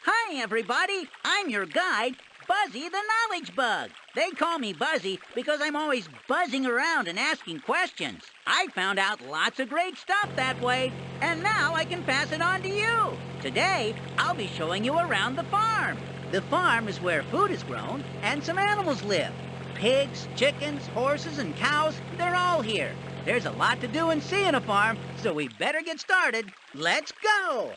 Hi, everybody. I'm your guide, Buzzy the Knowledge Bug. They call me Buzzy because I'm always buzzing around and asking questions. I found out lots of great stuff that way, and now I can pass it on to you. Today, I'll be showing you around the farm. The farm is where food is grown and some animals live. Pigs, chickens, horses, and cows, they're all here. There's a lot to do and see in a farm, so we better get started. Let's go!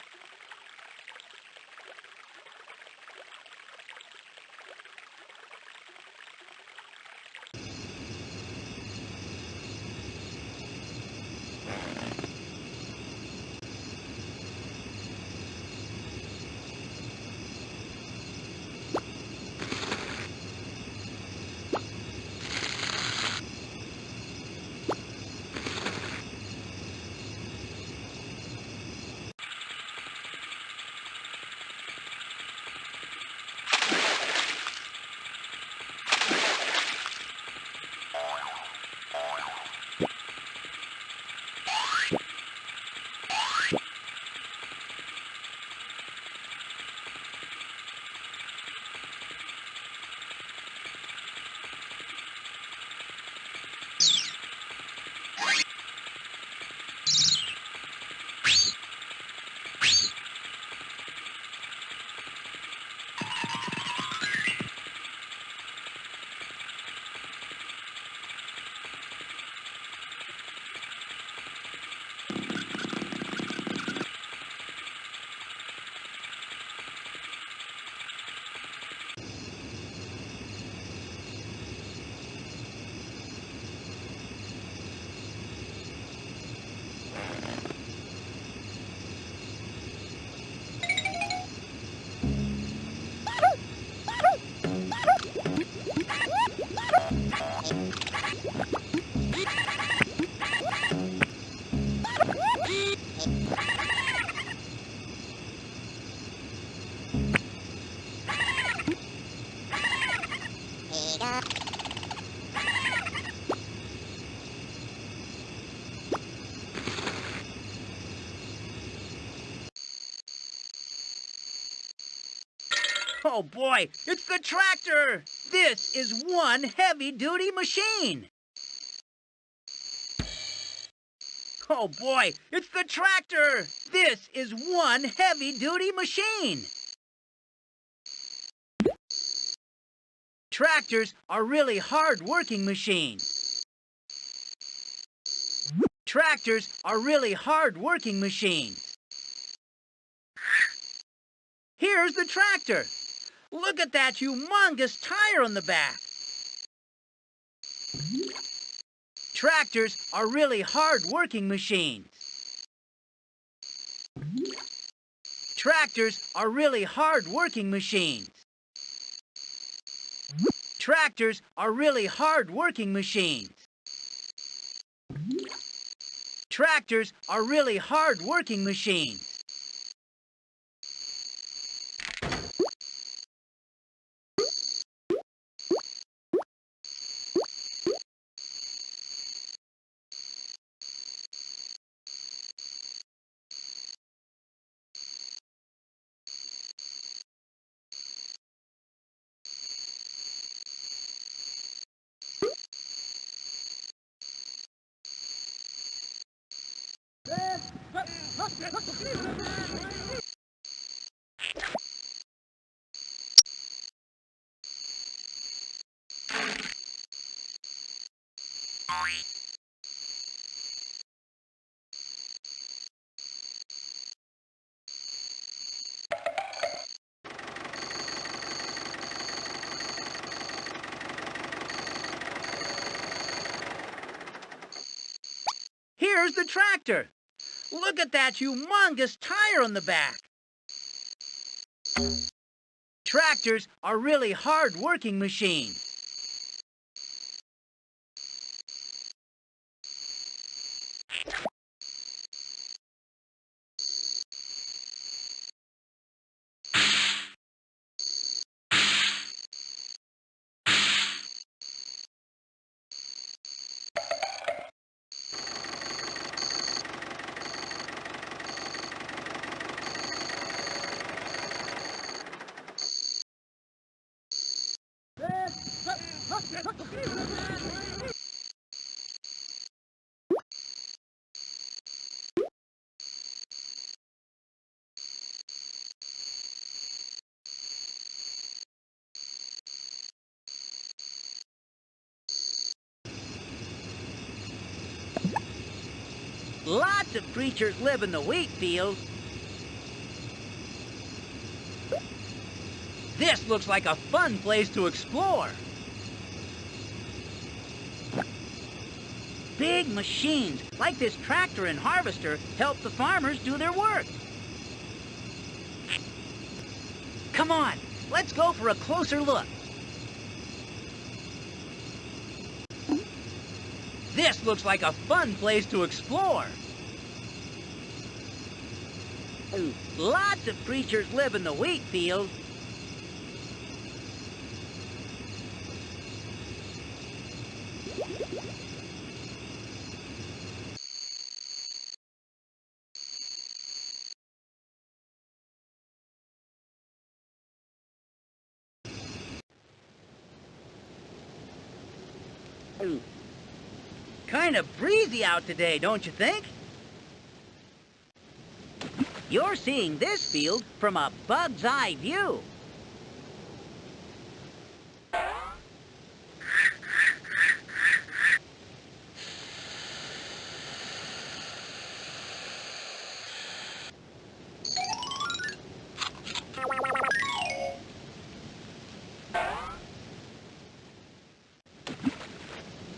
Oh boy, it's the tractor! This is one heavy-duty machine! Oh boy, it's the tractor! This is one heavy-duty machine! Tractors are really hard-working machines. Tractors are really hard-working machines. Here's the tractor. Look at that humongous tire on the back. Tractors are really hard-working machines. Tractors are really hard-working machines. Tractors are really hard-working machines. Tractors are really hard-working machines. Here's the tractor. Look at that humongous tire on the back. Tractors are really hard-working machines. Lots of creatures live in the wheat fields. This looks like a fun place to explore. Big machines, like this tractor and harvester, help the farmers do their work. Come on, let's go for a closer look. This looks like a fun place to explore. Lots of creatures live in the wheat field. Kind of breezy out today, don't you think? You're seeing this field from a bug's eye view.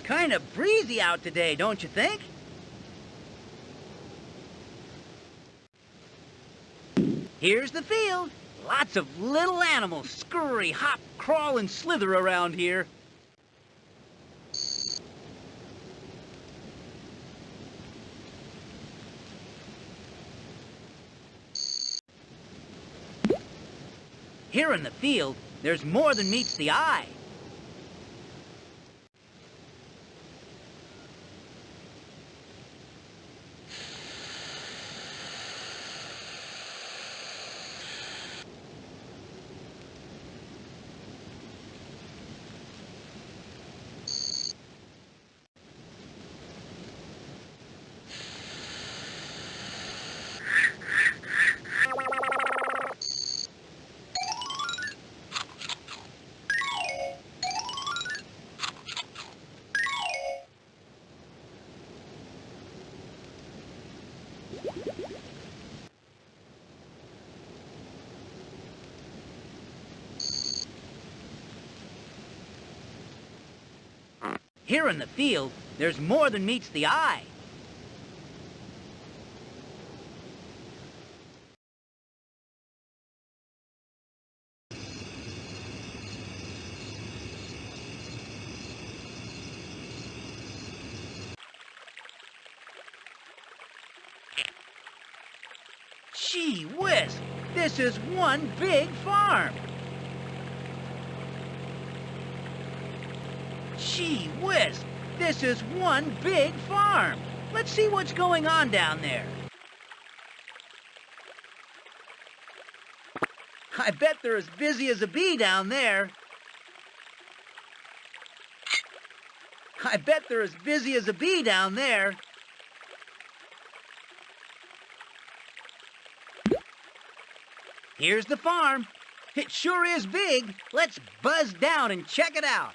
Kind of breezy out today, don't you think? Here's the field. Lots of little animals scurry, hop, crawl, and slither around here. Here in the field, there's more than meets the eye. Here in the field, there's more than meets the eye. Gee whiz, this is one big farm. Gee whiz, this is one big farm. Let's see what's going on down there. I bet they're as busy as a bee down there. I bet they're as busy as a bee down there. Here's the farm. It sure is big. Let's buzz down and check it out.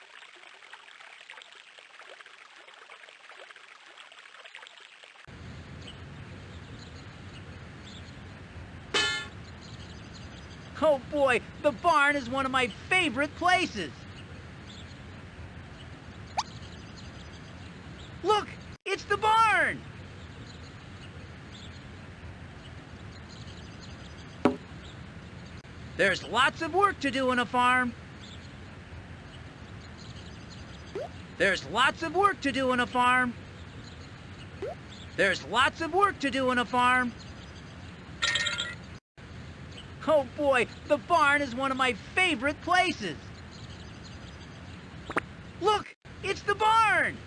Oh boy, the barn is one of my favorite places. Look, it's the barn. There's lots of work to do in a farm. There's lots of work to do in a farm. There's lots of work to do in a farm. Oh boy, the barn is one of my favorite places. Look, it's the barn.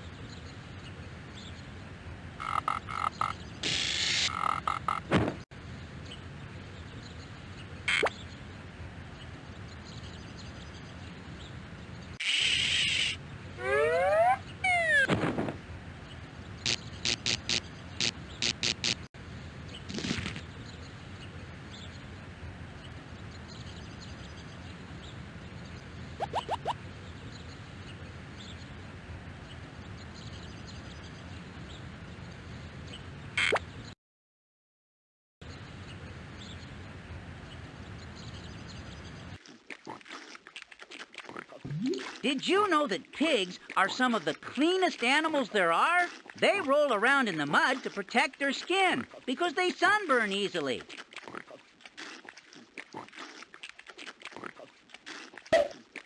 Did you know that pigs are some of the cleanest animals there are? They roll around in the mud to protect their skin because they sunburn easily.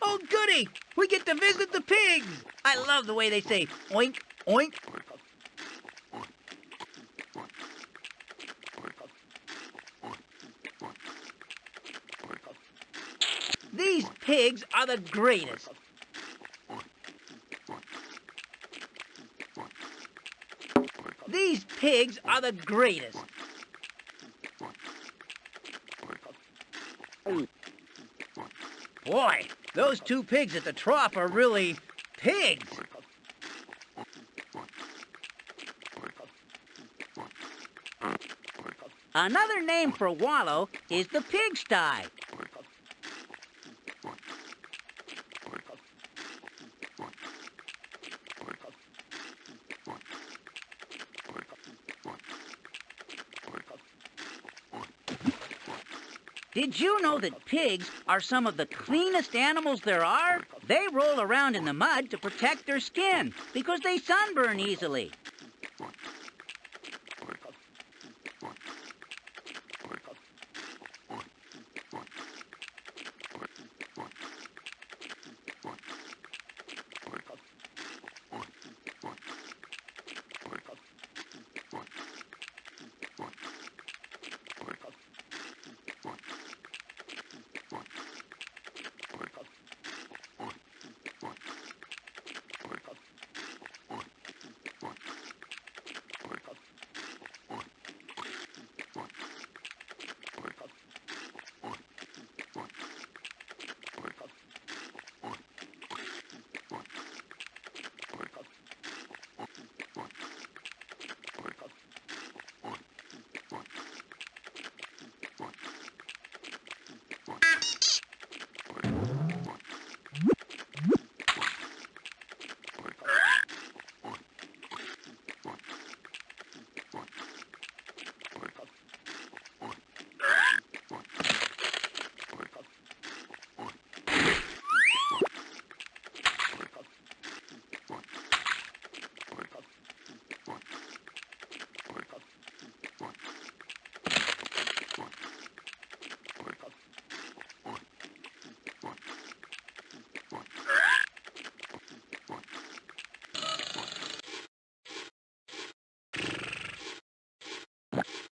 Oh, goody! We get to visit the pigs! I love the way they say, oink, oink. These pigs are the greatest. These pigs are the greatest. Boy, those two pigs at the trough are really pigs. Another name for wallow is the pigsty. Did you know that pigs are some of the cleanest animals there are? They roll around in the mud to protect their skin because they sunburn easily.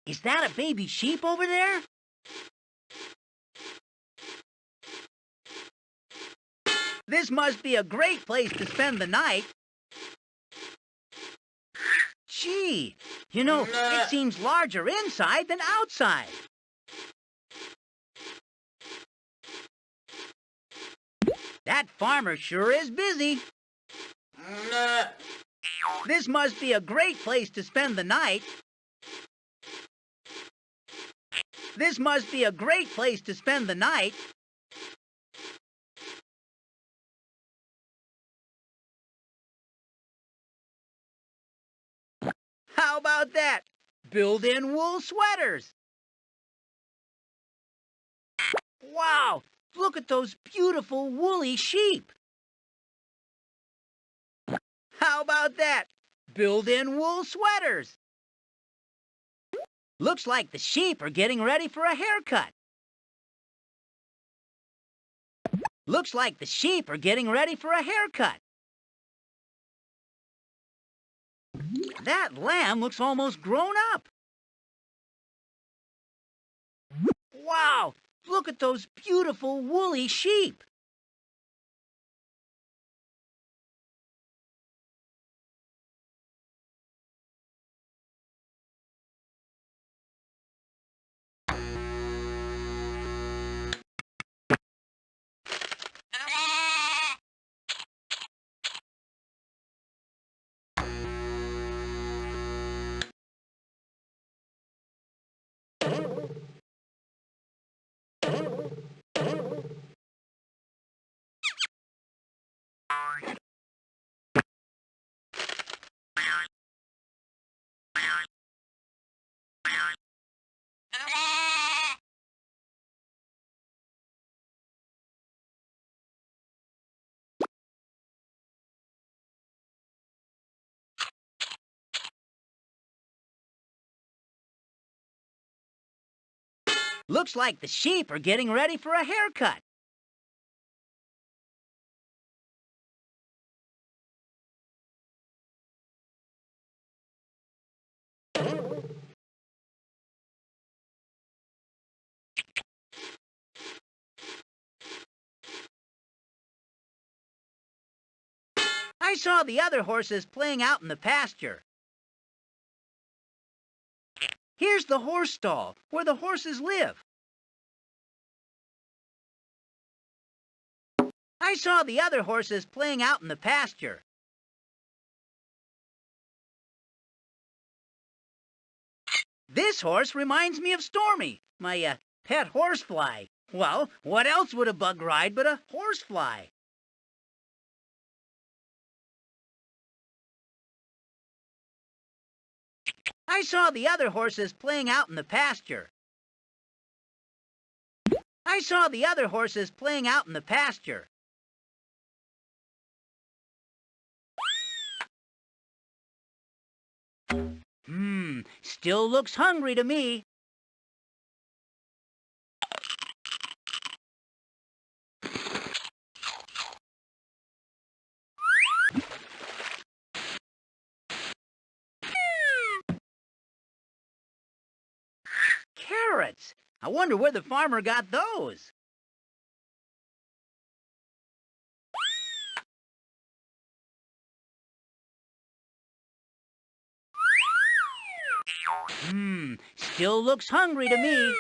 Is that a baby sheep over there? This must be a great place to spend the night. Gee, you know, it seems larger inside than outside. That farmer sure is busy. This must be a great place to spend the night. This must be a great place to spend the night. How about that? Built-in wool sweaters. Wow, look at those beautiful woolly sheep. How about that? Built-in wool sweaters. Looks like the sheep are getting ready for a haircut. Looks like the sheep are getting ready for a haircut. That lamb looks almost grown up. Wow, look at those beautiful woolly sheep. Looks like the sheep are getting ready for a haircut. I saw the other horses playing out in the pasture. Here's the horse stall, where the horses live. I saw the other horses playing out in the pasture. This horse reminds me of Stormy, my pet horsefly. Well, what else would a bug ride but a horsefly? I saw the other horses playing out in the pasture. I saw the other horses playing out in the pasture. Still looks hungry to me. Carrots! I wonder where the farmer got those. Still looks hungry to me.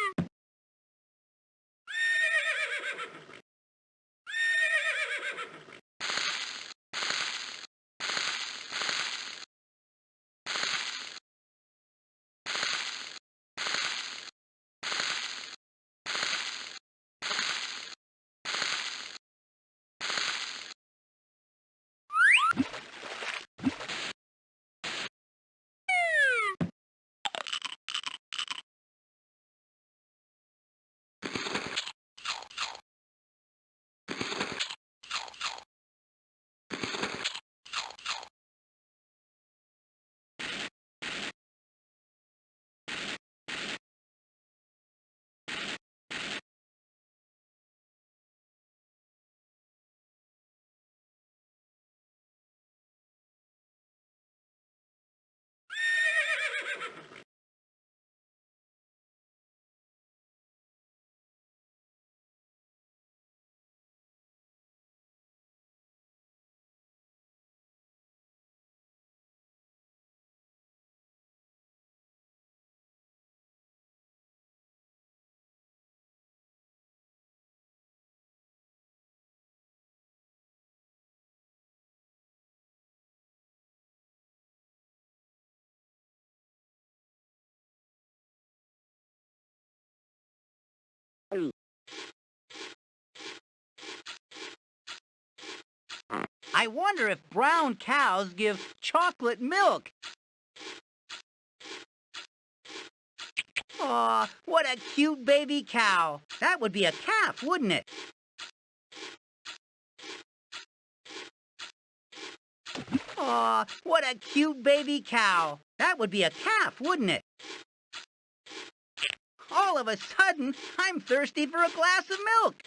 I wonder if brown cows give chocolate milk. Aw, what a cute baby cow. That would be a calf, wouldn't it? Aw, what a cute baby cow. That would be a calf, wouldn't it? All of a sudden, I'm thirsty for a glass of milk.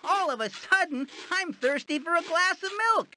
All of a sudden, I'm thirsty for a glass of milk.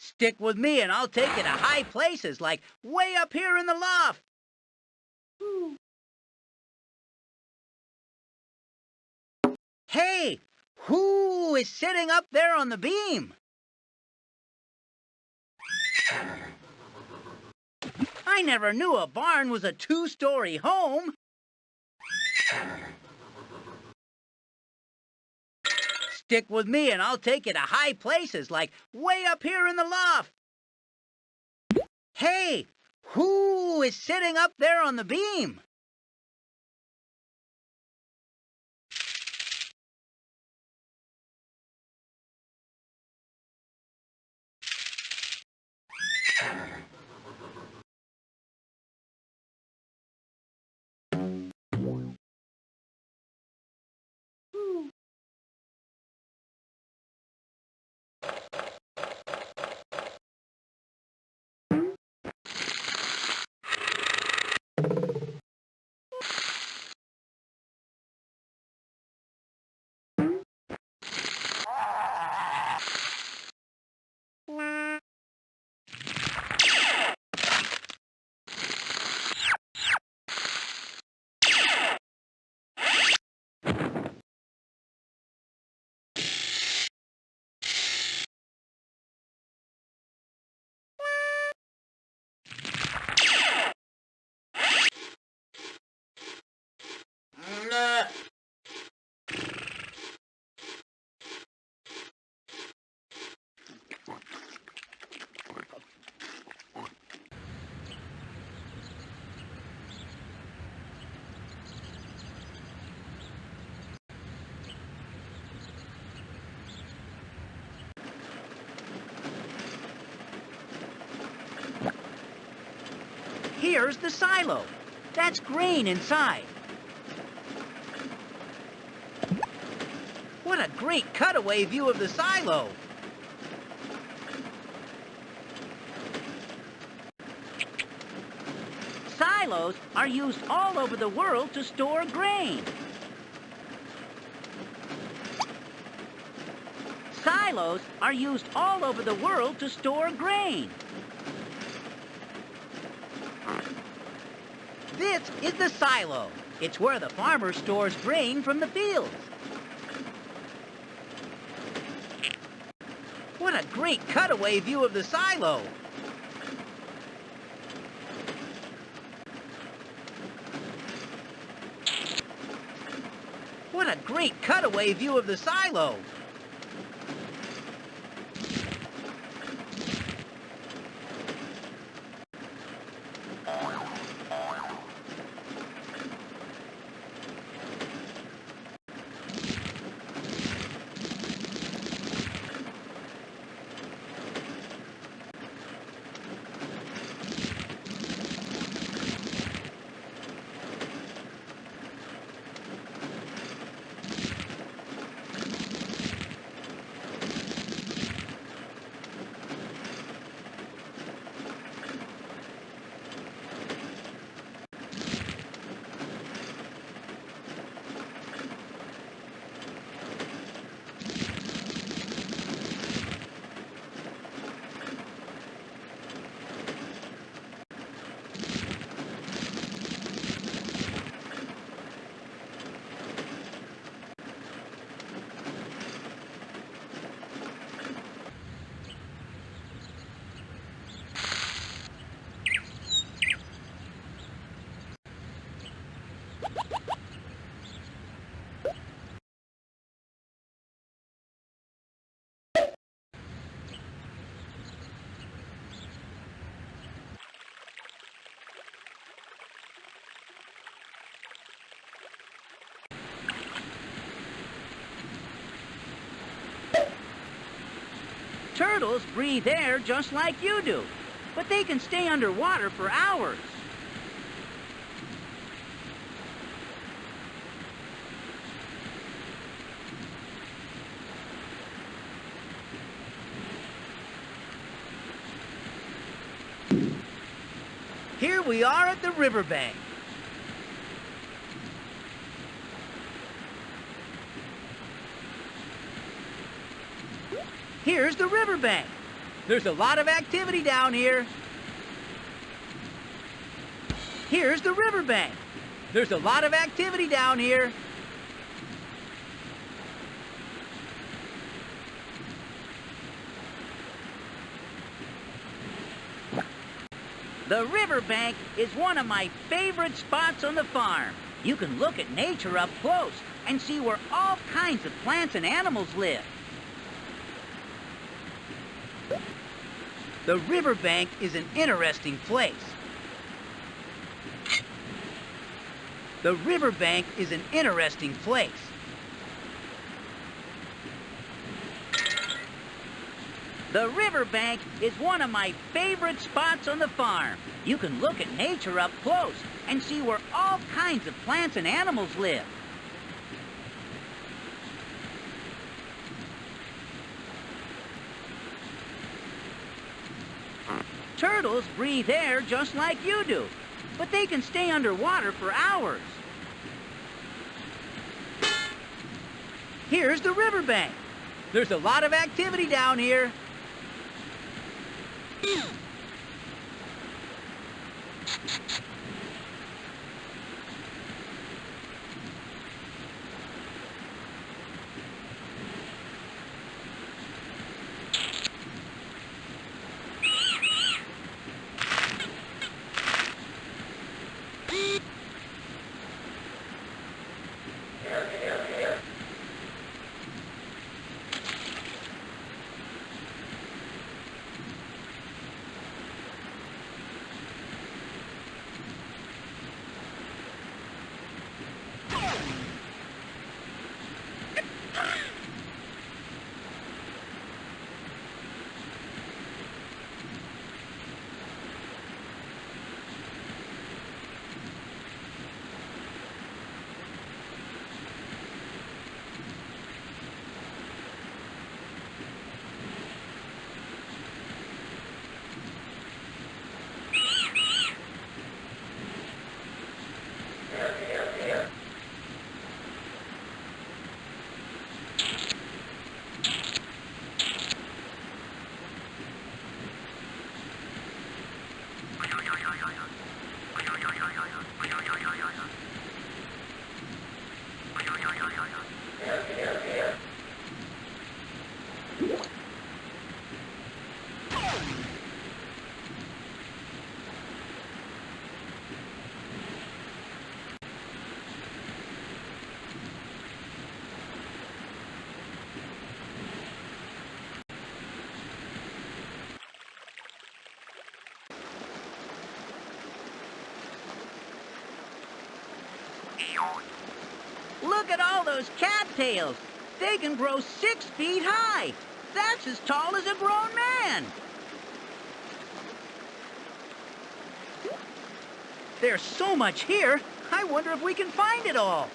Stick with me and I'll take you to high places, like way up here in the loft. Hey, who is sitting up there on the beam? I never knew a barn was a two-story home. Stick with me and I'll take you to high places, like way up here in the loft. Hey, who is sitting up there on the beam? Here's the silo. That's grain inside. What a great cutaway view of the silo. Silos are used all over the world to store grain. Silos are used all over the world to store grain. This is the silo. It's where the farmer stores grain from the fields. What a great cutaway view of the silo. What a great cutaway view of the silo. Turtles breathe air just like you do, but they can stay underwater for hours. Here we are at the riverbank. Here's the riverbank. There's a lot of activity down here. Here's the riverbank. There's a lot of activity down here. The riverbank is one of my favorite spots on the farm. You can look at nature up close and see where all kinds of plants and animals live. The riverbank is an interesting place. The riverbank is an interesting place. The riverbank is one of my favorite spots on the farm. You can look at nature up close and see where all kinds of plants and animals live. Turtles breathe air just like you do, but they can stay underwater for hours. Here's the riverbank. There's a lot of activity down here. Look at all those cattails. They can grow 6 feet high. That's as tall as a grown man. There's so much here, I wonder if we can find it all.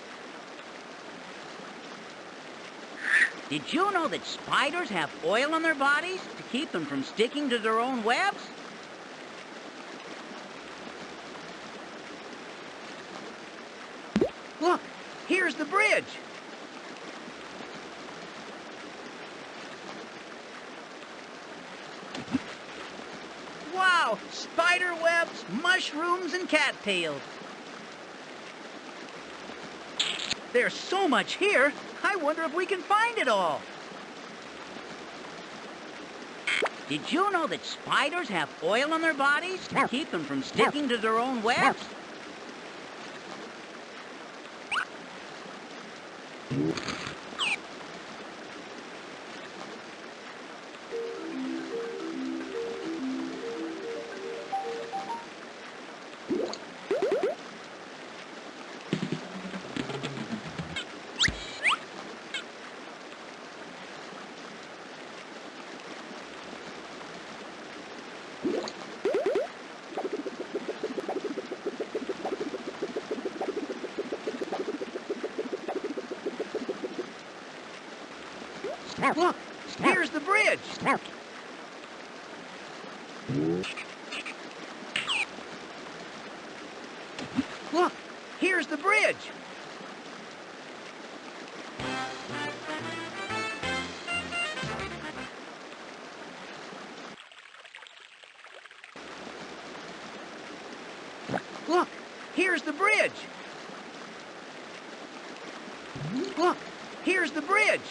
Did you know that spiders have oil on their bodies to keep them from sticking to their own webs? Look, here's the bridge. Wow, spider webs, mushrooms, and cattails. There's so much here, I wonder if we can find it all. Did you know that spiders have oil on their bodies to keep them from sticking to their own webs? Look, here's the bridge. Look, here's the bridge. here's the bridge. Look, here's the bridge.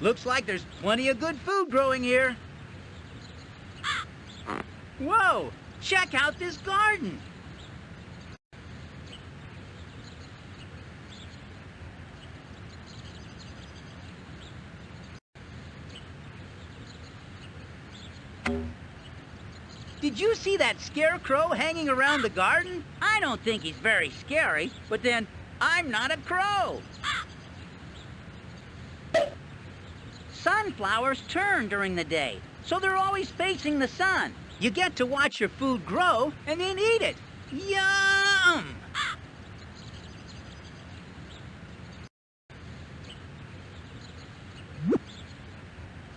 Looks like there's plenty of good food growing here. Whoa! Check out this garden! Did you see that scarecrow hanging around the garden? I don't think he's very scary, but then I'm not a crow. Sunflowers turn during the day, so they're always facing the sun. You get to watch your food grow and then eat it. Yum!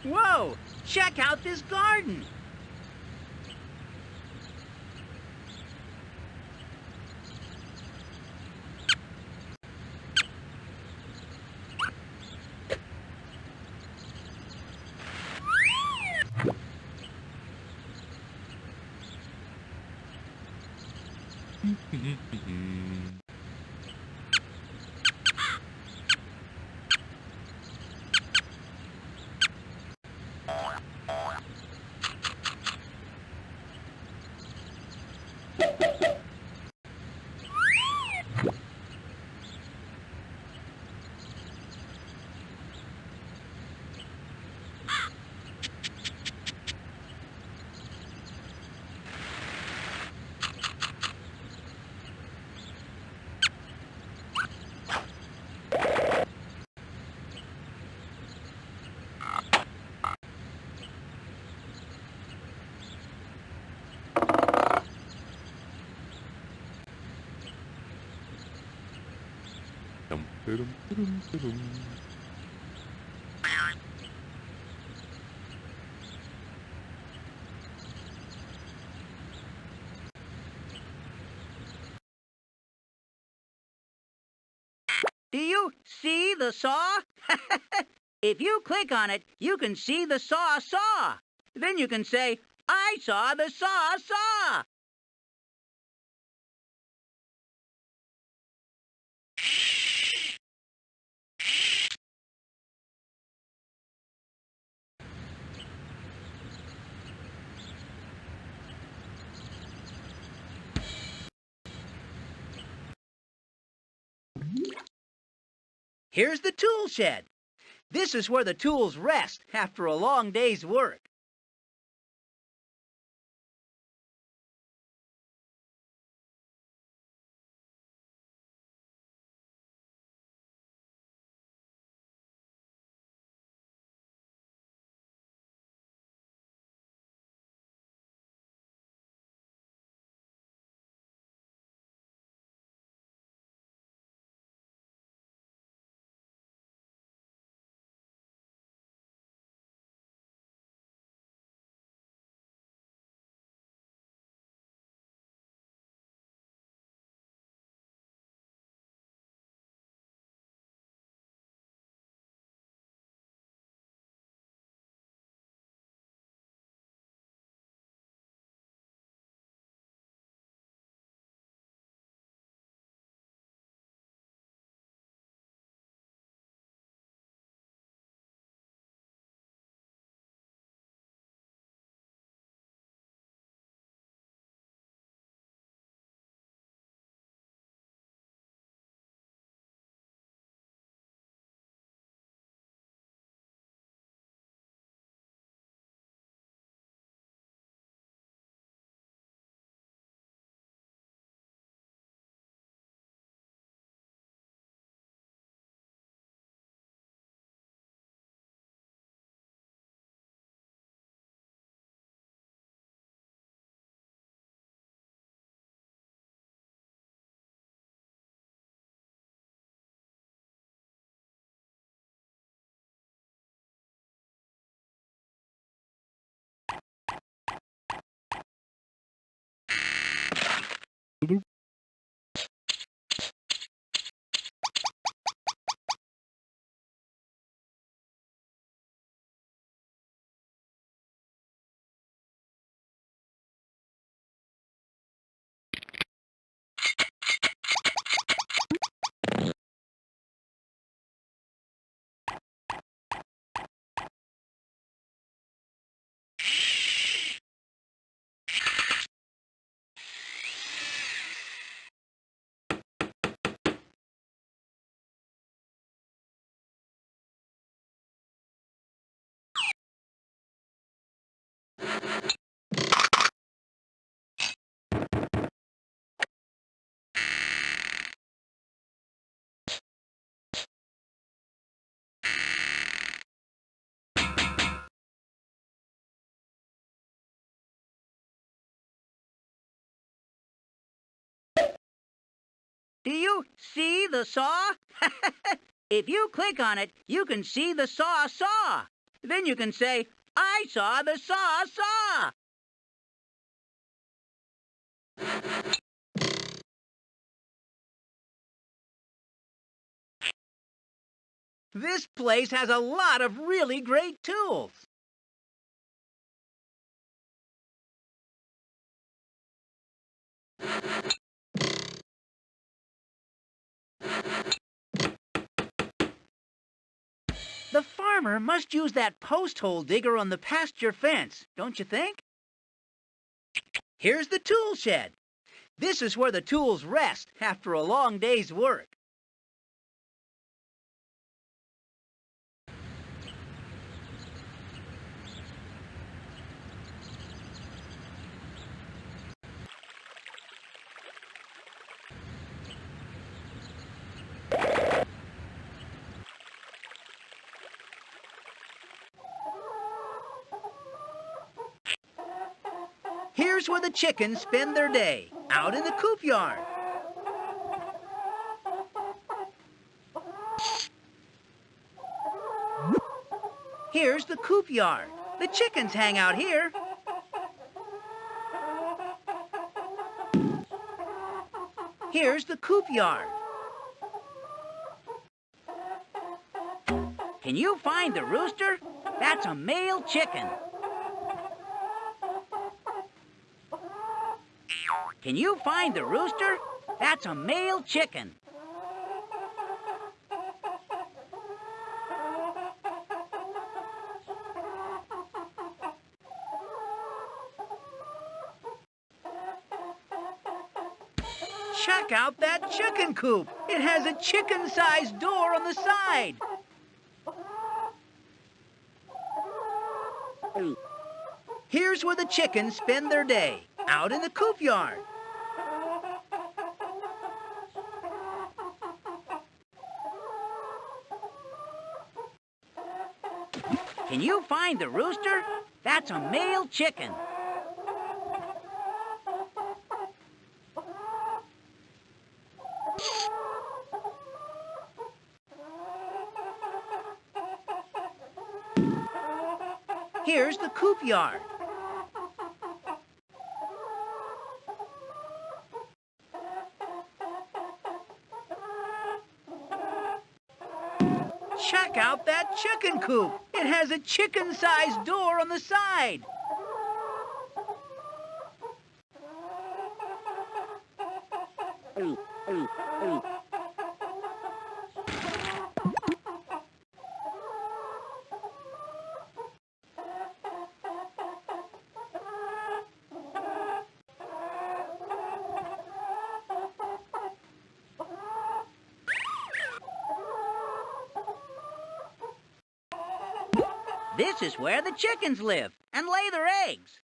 Whoa! Check out this garden! Do you see the saw? If you click on it, you can see the saw. Then you can say, I saw the saw. Here's the tool shed. This is where the tools rest after a long day's work. Do you see the saw? If you click on it, you can see the saw. Then you can say, I saw the saw. This place has a lot of really great tools. The farmer must use that posthole digger on the pasture fence, don't you think? Here's the tool shed. This is where the tools rest after a long day's work. Here's where the chickens spend their day, out in the coop yard. Here's the coop yard. The chickens hang out here. Here's the coop yard. Can you find the rooster? That's a male chicken. Can you find the rooster? That's a male chicken. Check out that chicken coop. It has a chicken-sized door on the side. Here's where the chickens spend their day, out in the coop yard. Can you find the rooster? That's a male chicken. Here's the coop yard. Check out that chicken coop. It has a chicken-sized door on the side. This is where the chickens live and lay their eggs.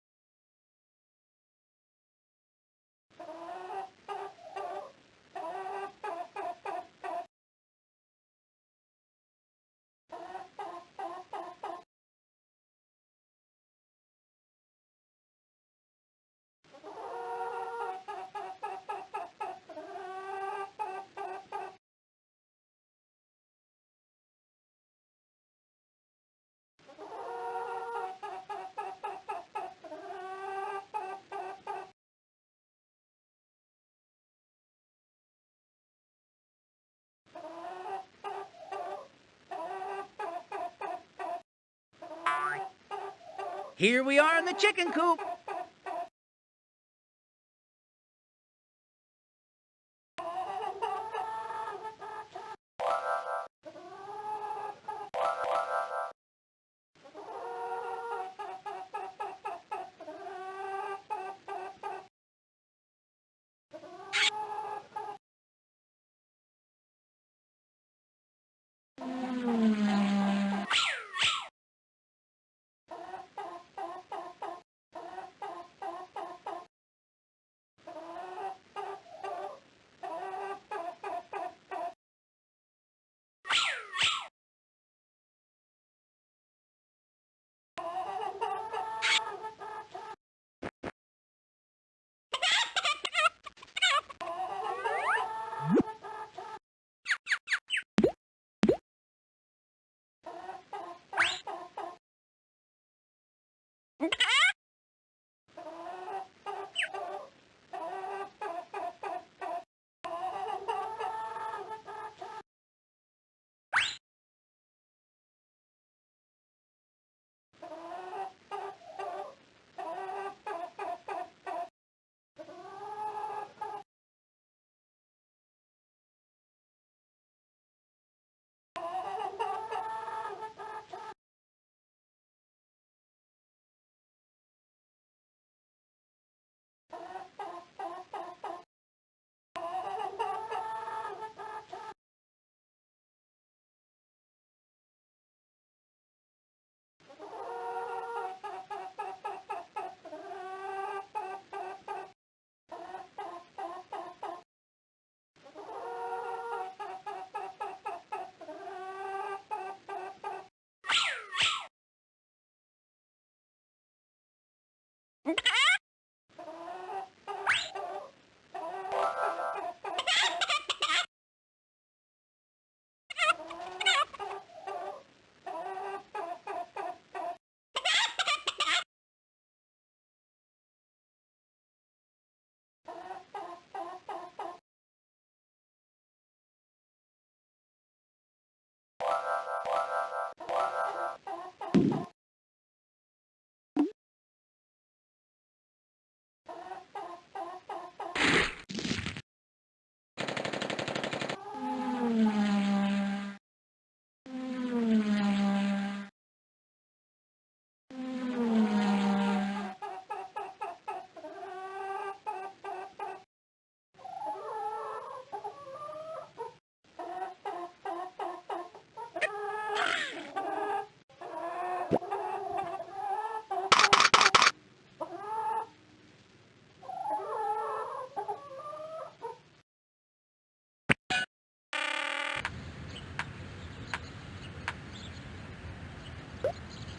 Here we are in the chicken coop.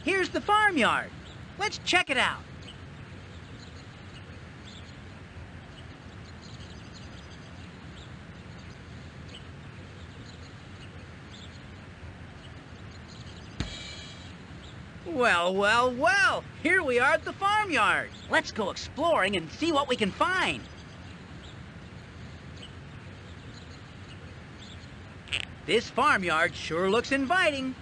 Here's the farmyard. Let's check it out. Well, well, well. Here we are at the farmyard. Let's go exploring and see what we can find. This farmyard sure looks inviting.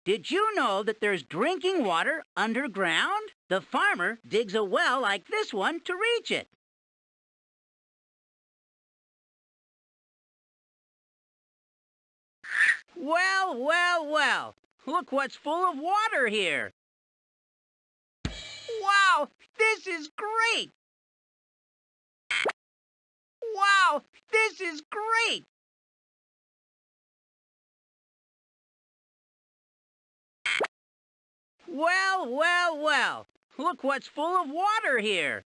Did you know that there's drinking water underground? The farmer digs a well like this one to reach it. Well, well, well. Look what's full of water here. Wow, this is great! Wow, this is great! Well, well, well. Look what's full of water here.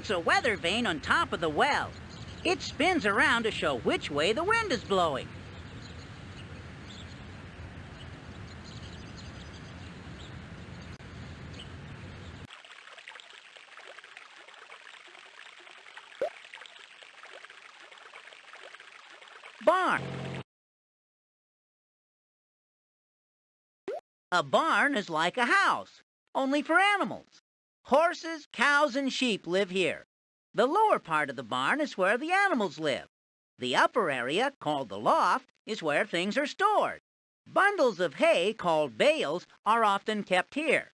That's a weather vane on top of the well. It spins around to show which way the wind is blowing. Barn. A barn is like a house, only for animals. Horses, cows, and sheep live here. The lower part of the barn is where the animals live. The upper area, called the loft, is where things are stored. Bundles of hay, called bales, are often kept here.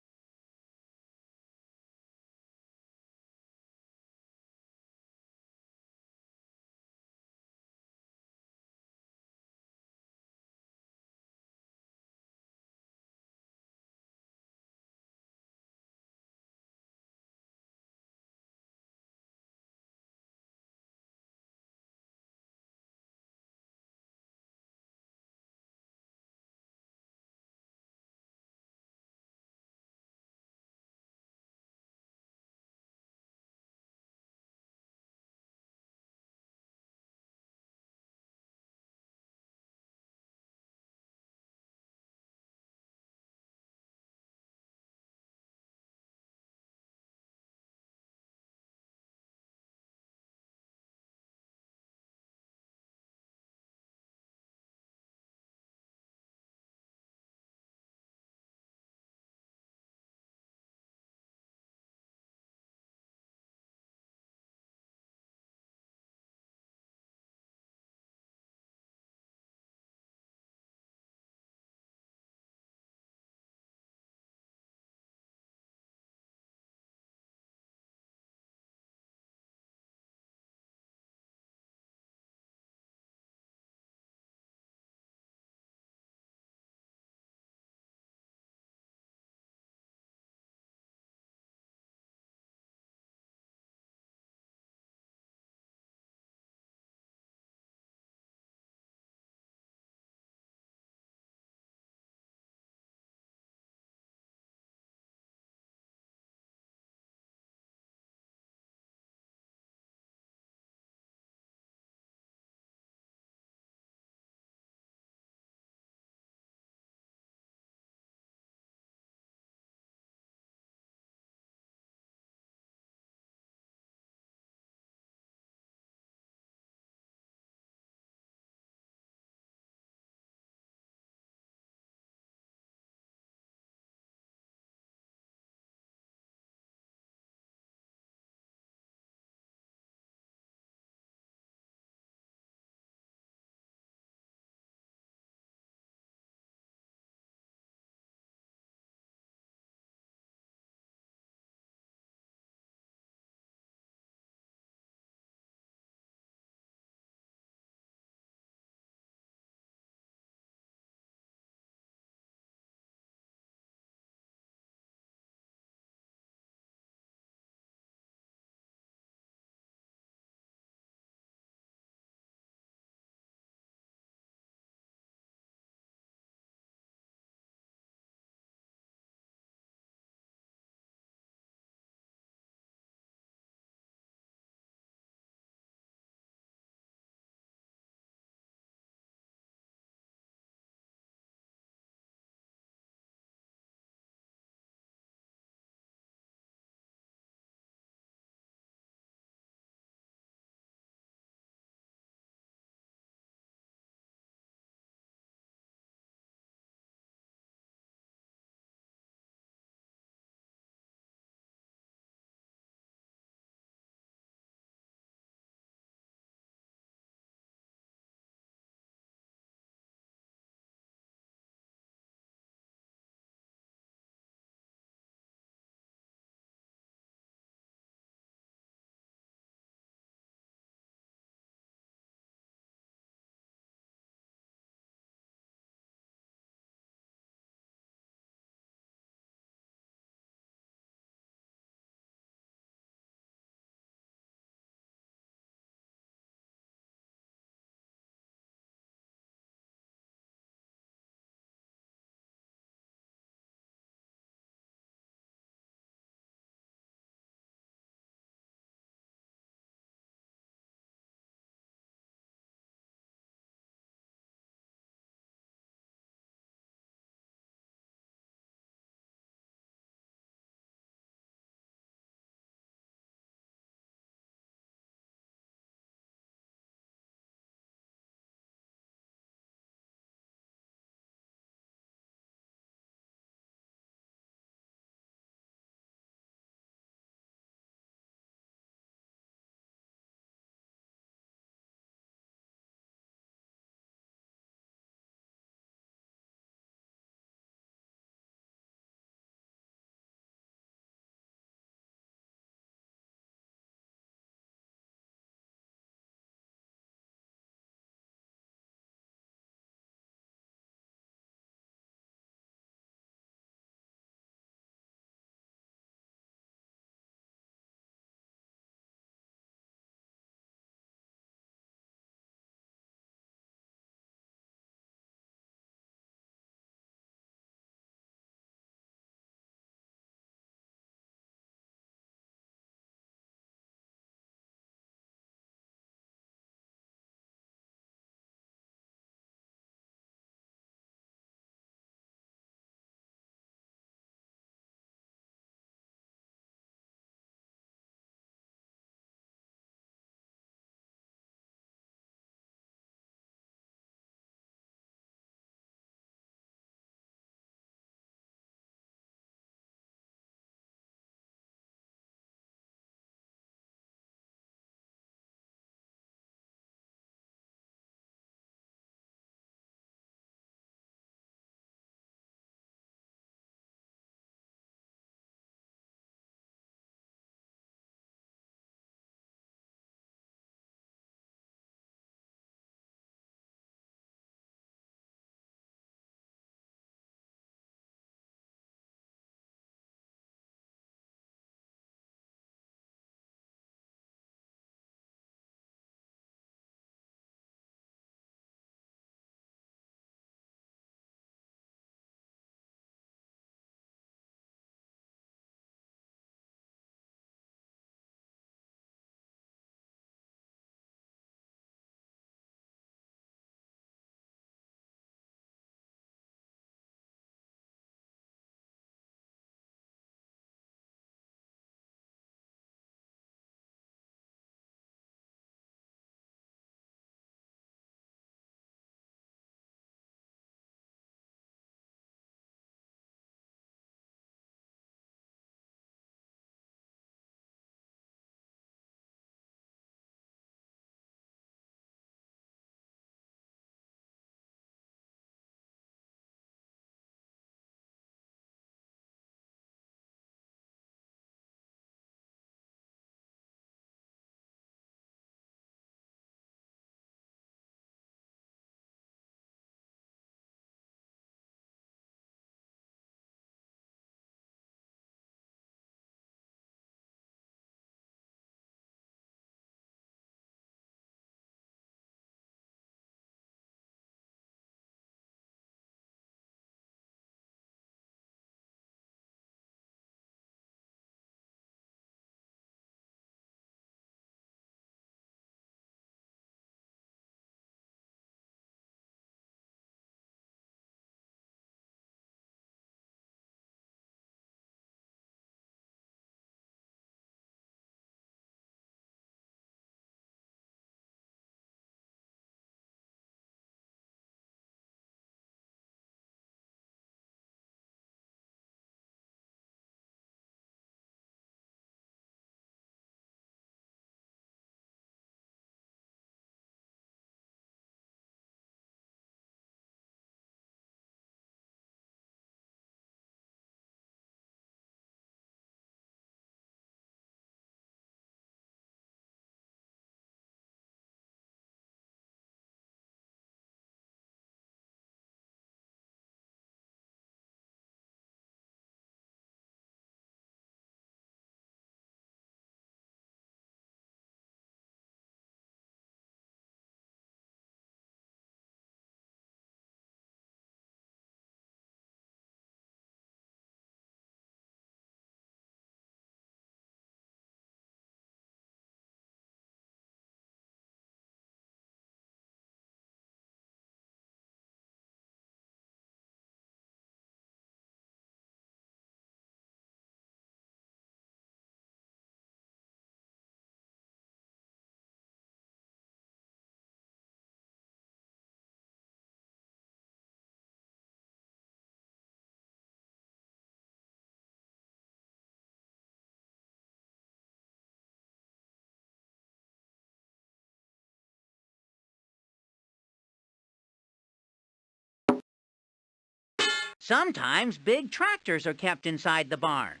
Sometimes big tractors are kept inside the barn.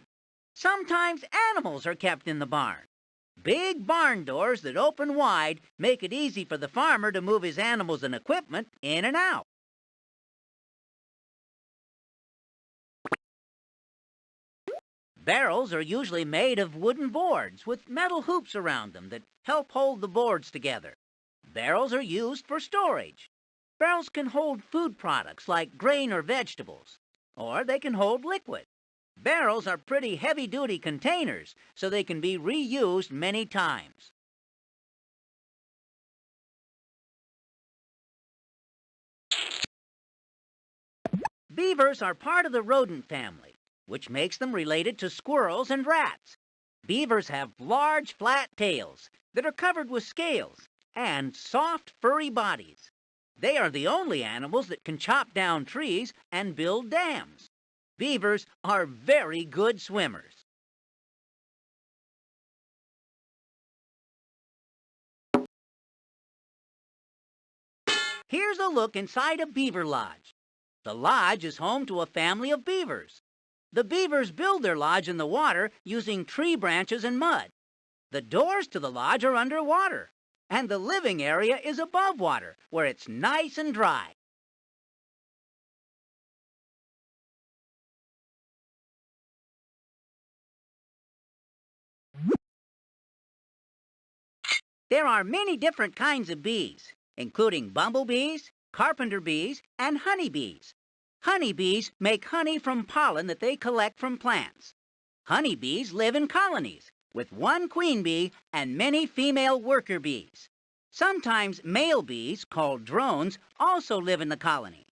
Sometimes animals are kept in the barn. Big barn doors that open wide make it easy for the farmer to move his animals and equipment in and out. Barrels are usually made of wooden boards with metal hoops around them that help hold the boards together. Barrels are used for storage. Barrels can hold food products like grain or vegetables, or they can hold liquid. Barrels are pretty heavy-duty containers, so they can be reused many times. Beavers are part of the rodent family, which makes them related to squirrels and rats. Beavers have large, flat tails that are covered with scales and soft, furry bodies. They are the only animals that can chop down trees and build dams. Beavers are very good swimmers. Here's a look inside a beaver lodge. The lodge is home to a family of beavers. The beavers build their lodge in the water using tree branches and mud. The doors to the lodge are underwater, and the living area is above water, where it's nice and dry. There are many different kinds of bees, including bumblebees, carpenter bees, and honeybees. Honeybees make honey from pollen that they collect from plants. Honeybees live in colonies, with one queen bee and many female worker bees. Sometimes male bees, called drones, also live in the colony.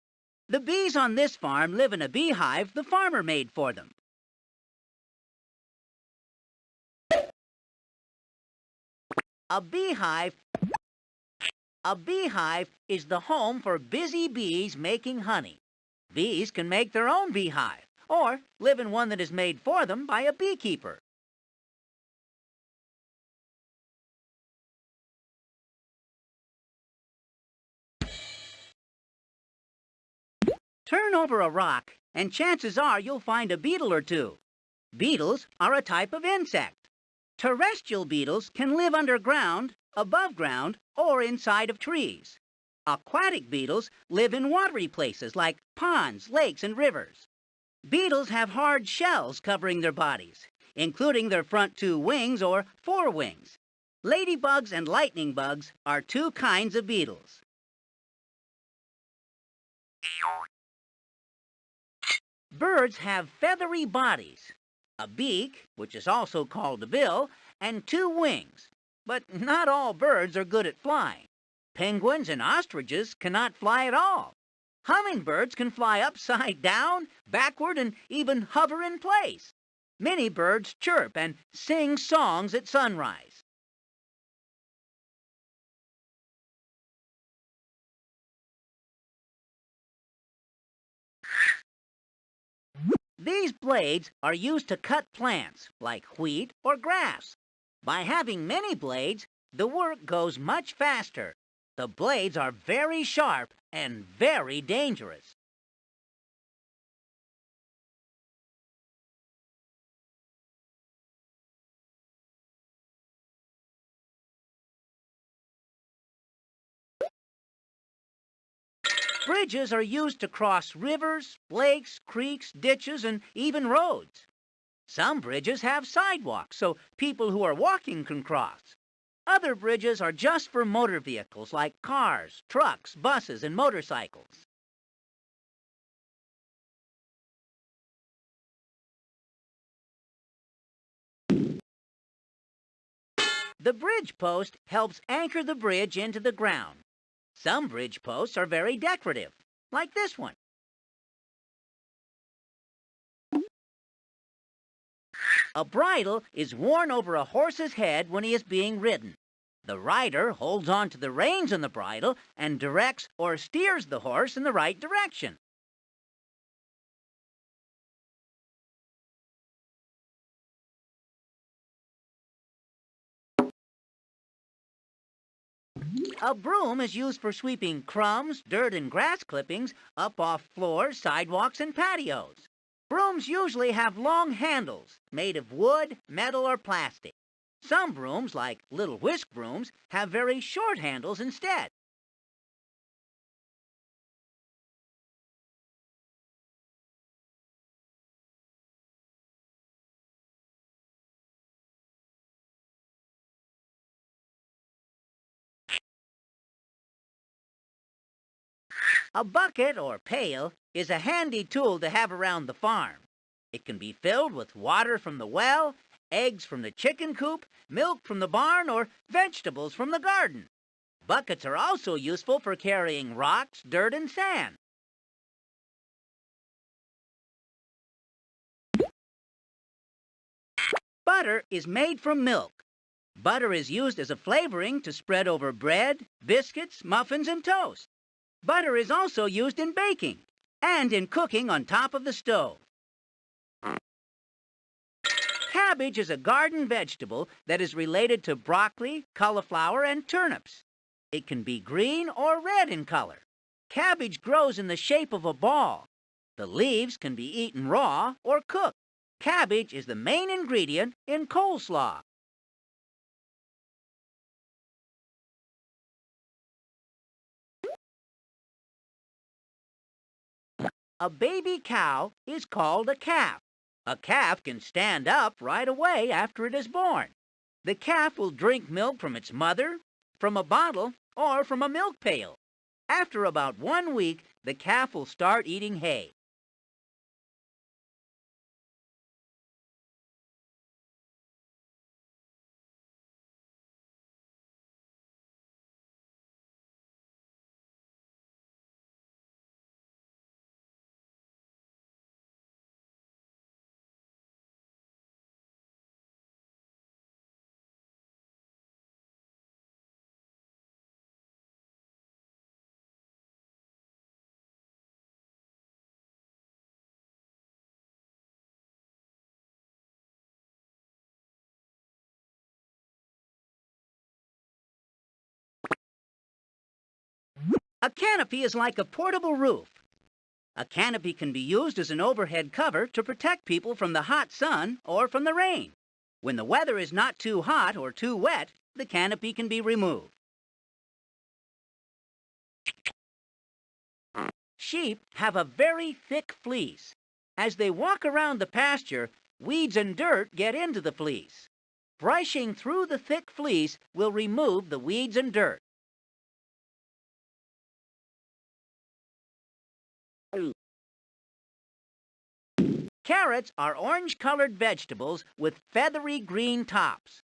The bees on this farm live in a beehive the farmer made for them. A beehive is the home for busy bees making honey. Bees can make their own beehive or live in one that is made for them by a beekeeper. Turn over a rock and chances are you'll find a beetle or two. Beetles are a type of insect. Terrestrial beetles can live underground, above ground, or inside of trees. Aquatic beetles live in watery places like ponds, lakes, and rivers. Beetles have hard shells covering their bodies, including their front two wings or forewings. Ladybugs and lightning bugs are two kinds of beetles. Birds have feathery bodies, a beak, which is also called a bill, and two wings. But not all birds are good at flying. Penguins and ostriches cannot fly at all. Hummingbirds can fly upside down, backward, and even hover in place. Many birds chirp and sing songs at sunrise. These blades are used to cut plants like wheat or grass. By having many blades, the work goes much faster. The blades are very sharp and very dangerous. Bridges are used to cross rivers, lakes, creeks, ditches, and even roads. Some bridges have sidewalks so people who are walking can cross. Other bridges are just for motor vehicles like cars, trucks, buses, and motorcycles. The bridge post helps anchor the bridge into the ground. Some bridge posts are very decorative, like this one. A bridle is worn over a horse's head when he is being ridden. The rider holds on to the reins on the bridle and directs or steers the horse in the right direction. A broom is used for sweeping crumbs, dirt, and grass clippings up off floors, sidewalks, and patios. Brooms usually have long handles made of wood, metal, or plastic. Some brooms, like little whisk brooms, have very short handles instead. A bucket or pail is a handy tool to have around the farm. It can be filled with water from the well, eggs from the chicken coop, milk from the barn, or vegetables from the garden. Buckets are also useful for carrying rocks, dirt, and sand. Butter is made from milk. Butter is used as a flavoring to spread over bread, biscuits, muffins, and toast. Butter is also used in baking and in cooking on top of the stove. Cabbage is a garden vegetable that is related to broccoli, cauliflower, and turnips. It can be green or red in color. Cabbage grows in the shape of a ball. The leaves can be eaten raw or cooked. Cabbage is the main ingredient in coleslaw. A baby cow is called a calf. A calf can stand up right away after it is born. The calf will drink milk from its mother, from a bottle, or from a milk pail. After about 1 week, the calf will start eating hay. A canopy is like a portable roof. A canopy can be used as an overhead cover to protect people from the hot sun or from the rain. When the weather is not too hot or too wet, the canopy can be removed. Sheep have a very thick fleece. As they walk around the pasture, weeds and dirt get into the fleece. Brushing through the thick fleece will remove the weeds and dirt. Carrots are orange-colored vegetables with feathery green tops.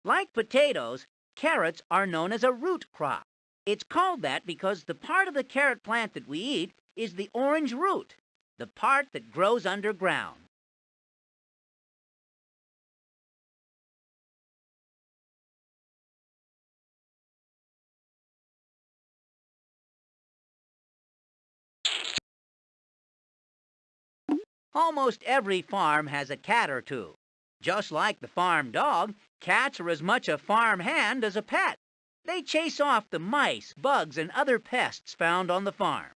Like potatoes, carrots are known as a root crop. It's called that because the part of the carrot plant that we eat is the orange root, the part that grows underground. Almost every farm has a cat or two. Just like the farm dog, cats are as much a farm hand as a pet. They chase off the mice, bugs, and other pests found on the farm.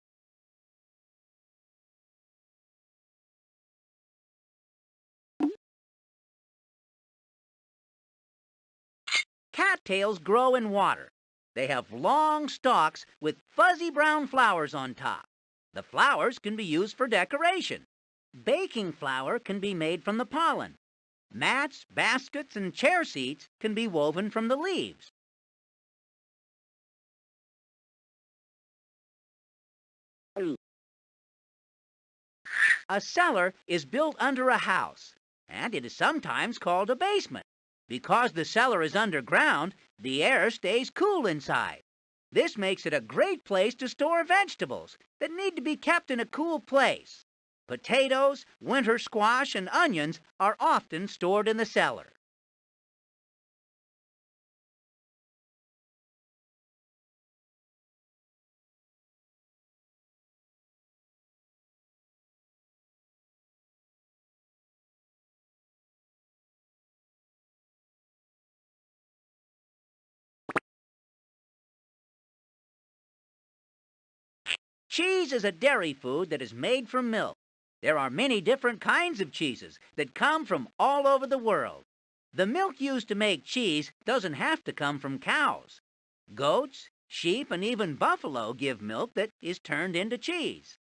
Cattails grow in water. They have long stalks with fuzzy brown flowers on top. The flowers can be used for decoration. Baking flour can be made from the pollen. Mats, baskets, and chair seats can be woven from the leaves. A cellar is built under a house, and it is sometimes called a basement. Because the cellar is underground, the air stays cool inside. This makes it a great place to store vegetables that need to be kept in a cool place. Potatoes, winter squash, and onions are often stored in the cellar. Cheese is a dairy food that is made from milk. There are many different kinds of cheeses that come from all over the world. The milk used to make cheese doesn't have to come from cows. Goats, sheep, and even buffalo give milk that is turned into cheese.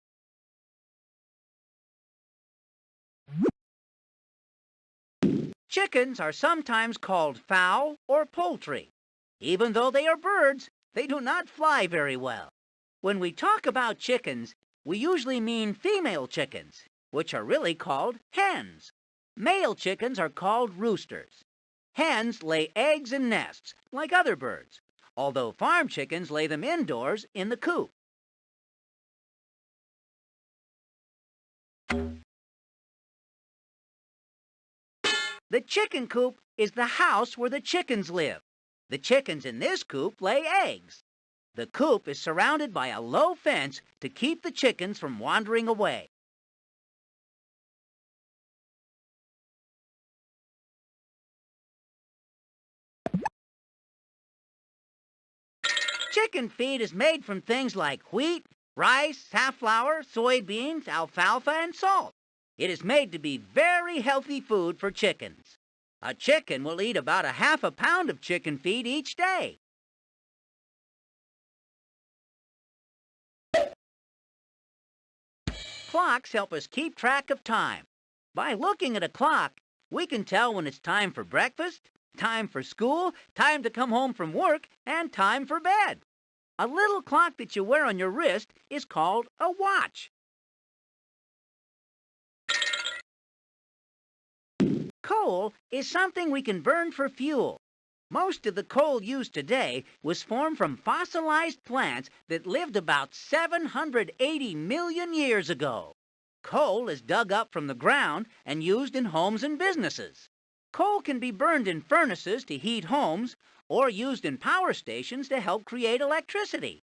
Chickens are sometimes called fowl or poultry. Even though they are birds, they do not fly very well. When we talk about chickens, we usually mean female chickens, which are really called hens. Male chickens are called roosters. Hens lay eggs in nests, like other birds, although farm chickens lay them indoors in the coop. The chicken coop is the house where the chickens live. The chickens in this coop lay eggs. The coop is surrounded by a low fence to keep the chickens from wandering away. Chicken feed is made from things like wheat, rice, safflower, soybeans, alfalfa, and salt. It is made to be very healthy food for chickens. A chicken will eat about half a pound of chicken feed each day. Clocks help us keep track of time. By looking at a clock, we can tell when it's time for breakfast, time for school, time to come home from work, and time for bed. A little clock that you wear on your wrist is called a watch. Coal is something we can burn for fuel. Most of the coal used today was formed from fossilized plants that lived about 780 million years ago. Coal is dug up from the ground and used in homes and businesses. Coal can be burned in furnaces to heat homes or used in power stations to help create electricity.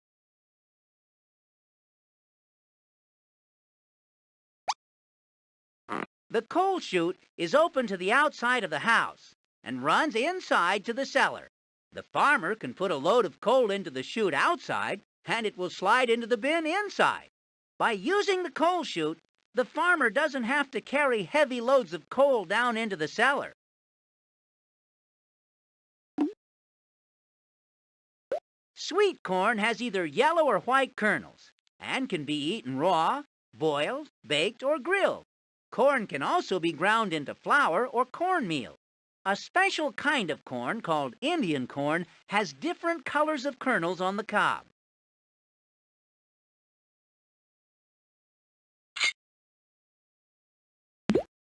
The coal chute is open to the outside of the house and runs inside to the cellar. The farmer can put a load of coal into the chute outside, and it will slide into the bin inside. By using the coal chute, the farmer doesn't have to carry heavy loads of coal down into the cellar. Sweet corn has either yellow or white kernels and can be eaten raw, boiled, baked, or grilled. Corn can also be ground into flour or cornmeal. A special kind of corn called Indian corn has different colors of kernels on the cob.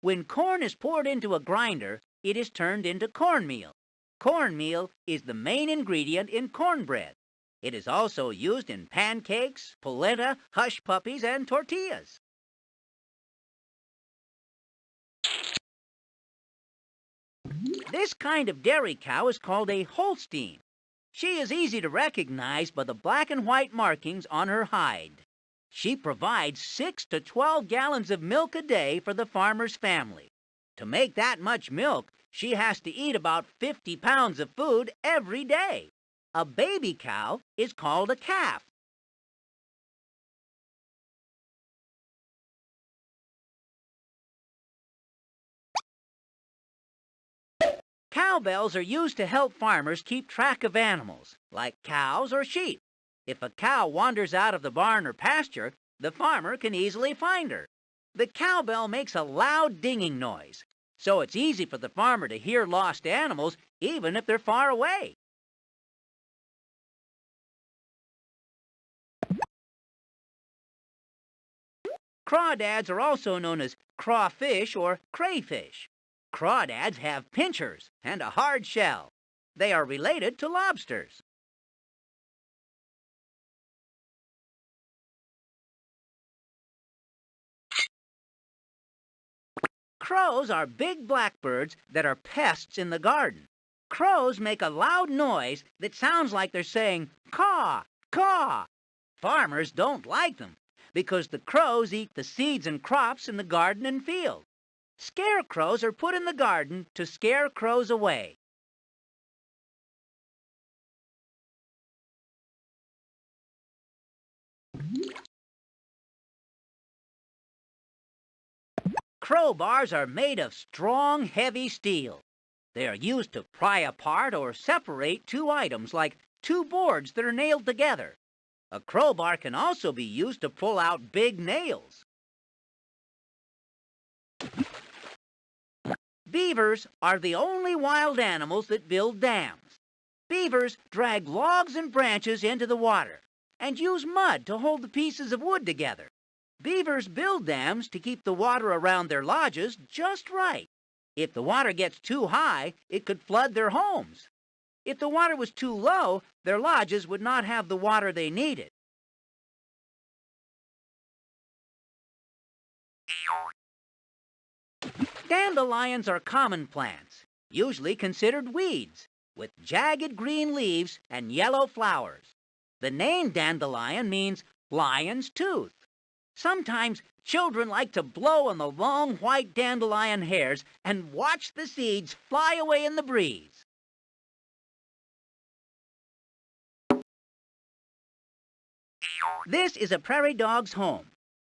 When corn is poured into a grinder, it is turned into cornmeal. Cornmeal is the main ingredient in cornbread. It is also used in pancakes, polenta, hush puppies, and tortillas. This kind of dairy cow is called a Holstein. She is easy to recognize by the black and white markings on her hide. She provides 6 to 12 gallons of milk a day for the farmer's family. To make that much milk, she has to eat about 50 pounds of food every day. A baby cow is called a calf. Cowbells are used to help farmers keep track of animals, like cows or sheep. If a cow wanders out of the barn or pasture, the farmer can easily find her. The cowbell makes a loud dinging noise, so it's easy for the farmer to hear lost animals even if they're far away. Crawdads are also known as crawfish or crayfish. Crawdads have pinchers and a hard shell. They are related to lobsters. Crows are big blackbirds that are pests in the garden. Crows make a loud noise that sounds like they're saying, caw, caw. Farmers don't like them because the crows eat the seeds and crops in the garden and field. Scarecrows are put in the garden to scare crows away. crowbars are made of strong, heavy steel. They are used to pry apart or separate two items, like two boards that are nailed together. A crowbar can also be used to pull out big nails. Beavers are the only wild animals that build dams. Beavers drag logs and branches into the water and use mud to hold the pieces of wood together. Beavers build dams to keep the water around their lodges just right. If the water gets too high, it could flood their homes. If the water was too low, their lodges would not have the water they needed. Dandelions are common plants, usually considered weeds, with jagged green leaves and yellow flowers. The name dandelion means lion's tooth. Sometimes children like to blow on the long white dandelion hairs and watch the seeds fly away in the breeze. This is a prairie dog's home.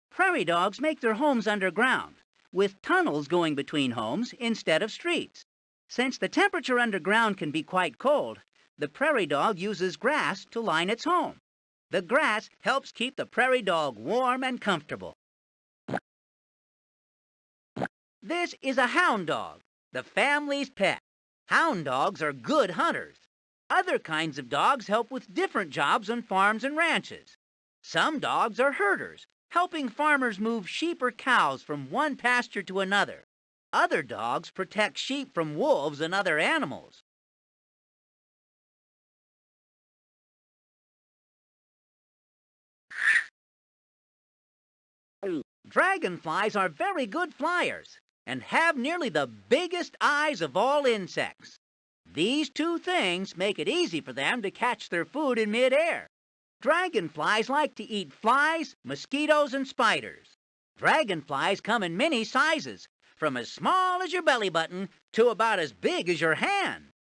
Prairie dogs make their homes underground, with tunnels going between homes instead of streets. Since the temperature underground can be quite cold, the prairie dog uses grass to line its home. The grass helps keep the prairie dog warm and comfortable. This is a hound dog, the family's pet. Hound dogs are good hunters. Other kinds of dogs help with different jobs on farms and ranches. Some dogs are herders, helping farmers move sheep or cows from one pasture to another. Other dogs protect sheep from wolves and other animals. Dragonflies are very good flyers and have nearly the biggest eyes of all insects. These two things make it easy for them to catch their food in midair. Dragonflies like to eat flies, mosquitoes, and spiders. Dragonflies come in many sizes, from as small as your belly button to about as big as your hand.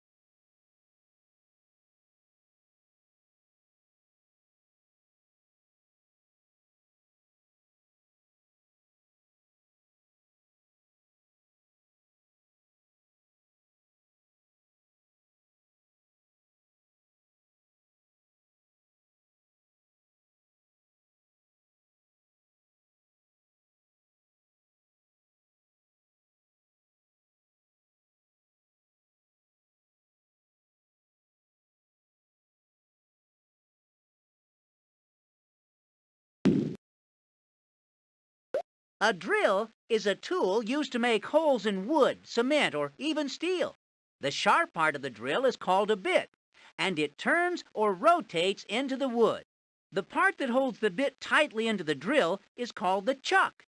A drill is a tool used to make holes in wood, cement, or even steel. The sharp part of the drill is called a bit, and it turns or rotates into the wood. The part that holds the bit tightly into the drill is called the chuck.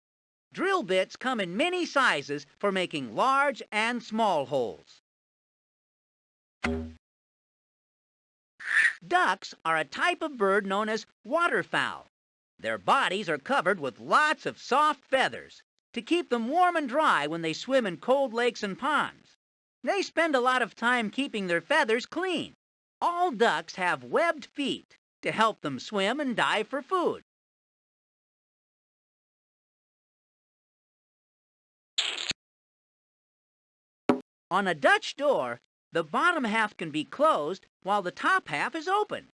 Drill bits come in many sizes for making large and small holes. Ducks are a type of bird known as waterfowl. Their bodies are covered with lots of soft feathers to keep them warm and dry when they swim in cold lakes and ponds. They spend a lot of time keeping their feathers clean. All ducks have webbed feet to help them swim and dive for food. On a Dutch door, the bottom half can be closed while the top half is open.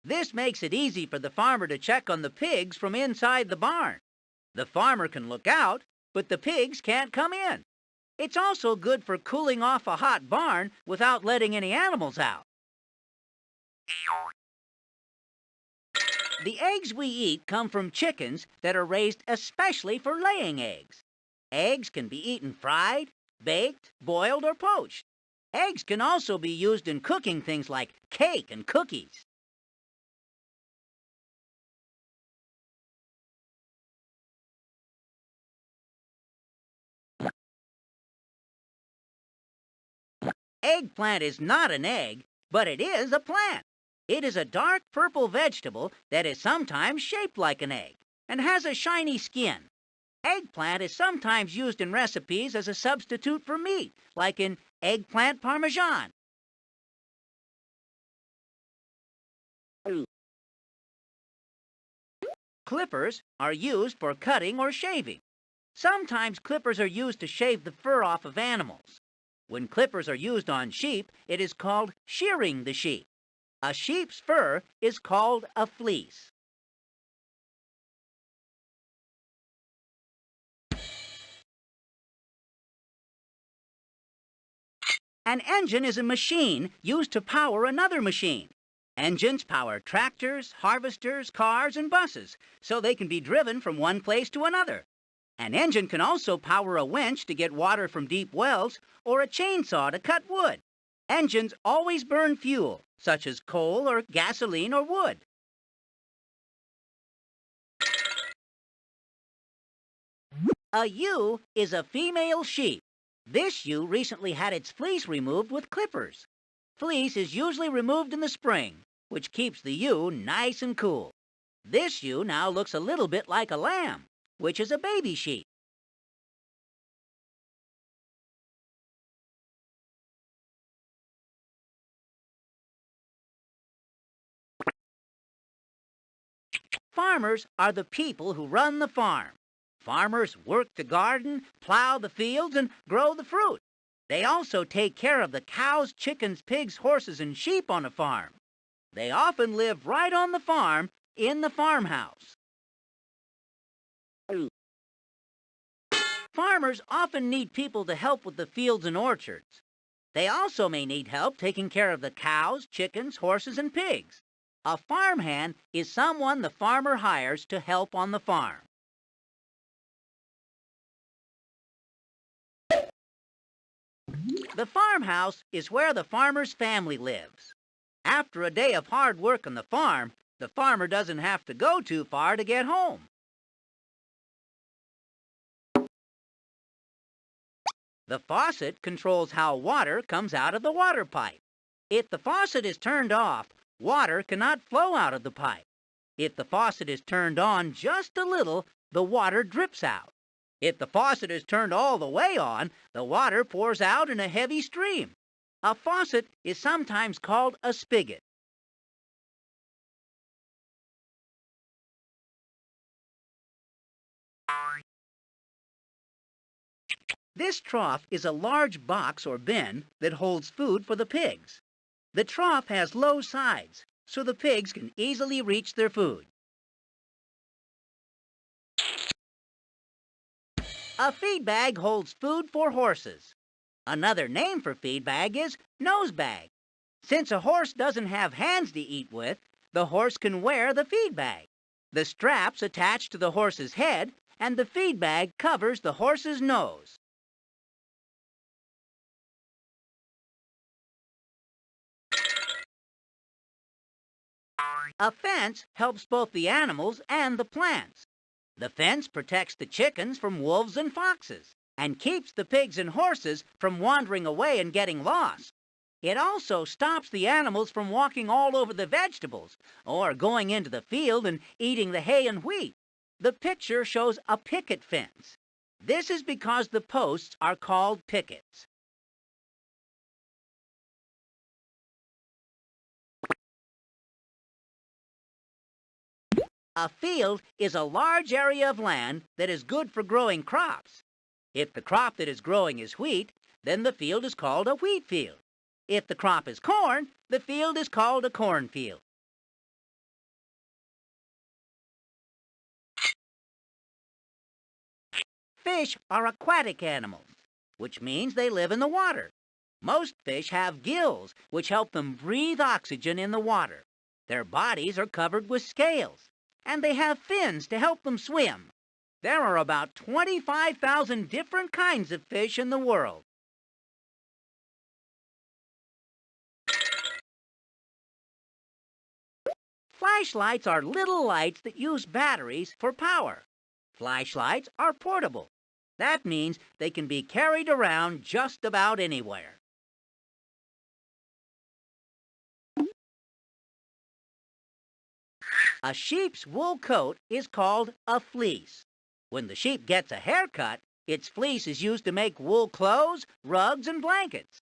This makes it easy for the farmer to check on the pigs from inside the barn. The farmer can look out, but the pigs can't come in. It's also good for cooling off a hot barn without letting any animals out. The eggs we eat come from chickens that are raised especially for laying eggs. Eggs can be eaten fried, baked, boiled, or poached. Eggs can also be used in cooking things like cake and cookies. Eggplant is not an egg, but it is a plant. It is a dark purple vegetable that is sometimes shaped like an egg and has a shiny skin. Eggplant is sometimes used in recipes as a substitute for meat, like in eggplant parmesan. Clippers are used for cutting or shaving. Sometimes clippers are used to shave the fur off of animals. When clippers are used on sheep, it is called shearing the sheep. A sheep's fur is called a fleece. An engine is a machine used to power another machine. Engines power tractors, harvesters, cars, and buses, so they can be driven from one place to another. An engine can also power a winch to get water from deep wells or a chainsaw to cut wood. Engines always burn fuel, such as coal or gasoline or wood. A ewe is a female sheep. This ewe recently had its fleece removed with clippers. Fleece is usually removed in the spring, which keeps the ewe nice and cool. This ewe now looks a little bit like a lamb, which is a baby sheep. Farmers are the people who run the farm. Farmers work the garden, plow the fields, and grow the fruit. They also take care of the cows, chickens, pigs, horses, and sheep on a farm. They often live right on the farm in the farmhouse. Farmers often need people to help with the fields and orchards. They also may need help taking care of the cows, chickens, horses, and pigs. A farmhand is someone the farmer hires to help on the farm. The farmhouse is where the farmer's family lives. After a day of hard work on the farm, the farmer doesn't have to go too far to get home. The faucet controls how water comes out of the water pipe. If the faucet is turned off, water cannot flow out of the pipe. If the faucet is turned on just a little, the water drips out. If the faucet is turned all the way on, the water pours out in a heavy stream. A faucet is sometimes called a spigot. This trough is a large box or bin that holds food for the pigs. The trough has low sides, so the pigs can easily reach their food. A feed bag holds food for horses. Another name for feed bag is nose bag. Since a horse doesn't have hands to eat with, the horse can wear the feed bag. The straps attach to the horse's head, and the feed bag covers the horse's nose. A fence helps both the animals and the plants. The fence protects the chickens from wolves and foxes, and keeps the pigs and horses from wandering away and getting lost. It also stops the animals from walking all over the vegetables, or going into the field and eating the hay and wheat. The picture shows a picket fence. This is because the posts are called pickets. A field is a large area of land that is good for growing crops. If the crop that is growing is wheat, then the field is called a wheat field. If the crop is corn, the field is called a cornfield. Fish are aquatic animals, which means they live in the water. Most fish have gills, which help them breathe oxygen in the water. Their bodies are covered with scales, and they have fins to help them swim. There are about 25,000 different kinds of fish in the world. Flashlights are little lights that use batteries for power. Flashlights are portable. That means they can be carried around just about anywhere. A sheep's wool coat is called a fleece. When the sheep gets a haircut, its fleece is used to make wool clothes, rugs, and blankets.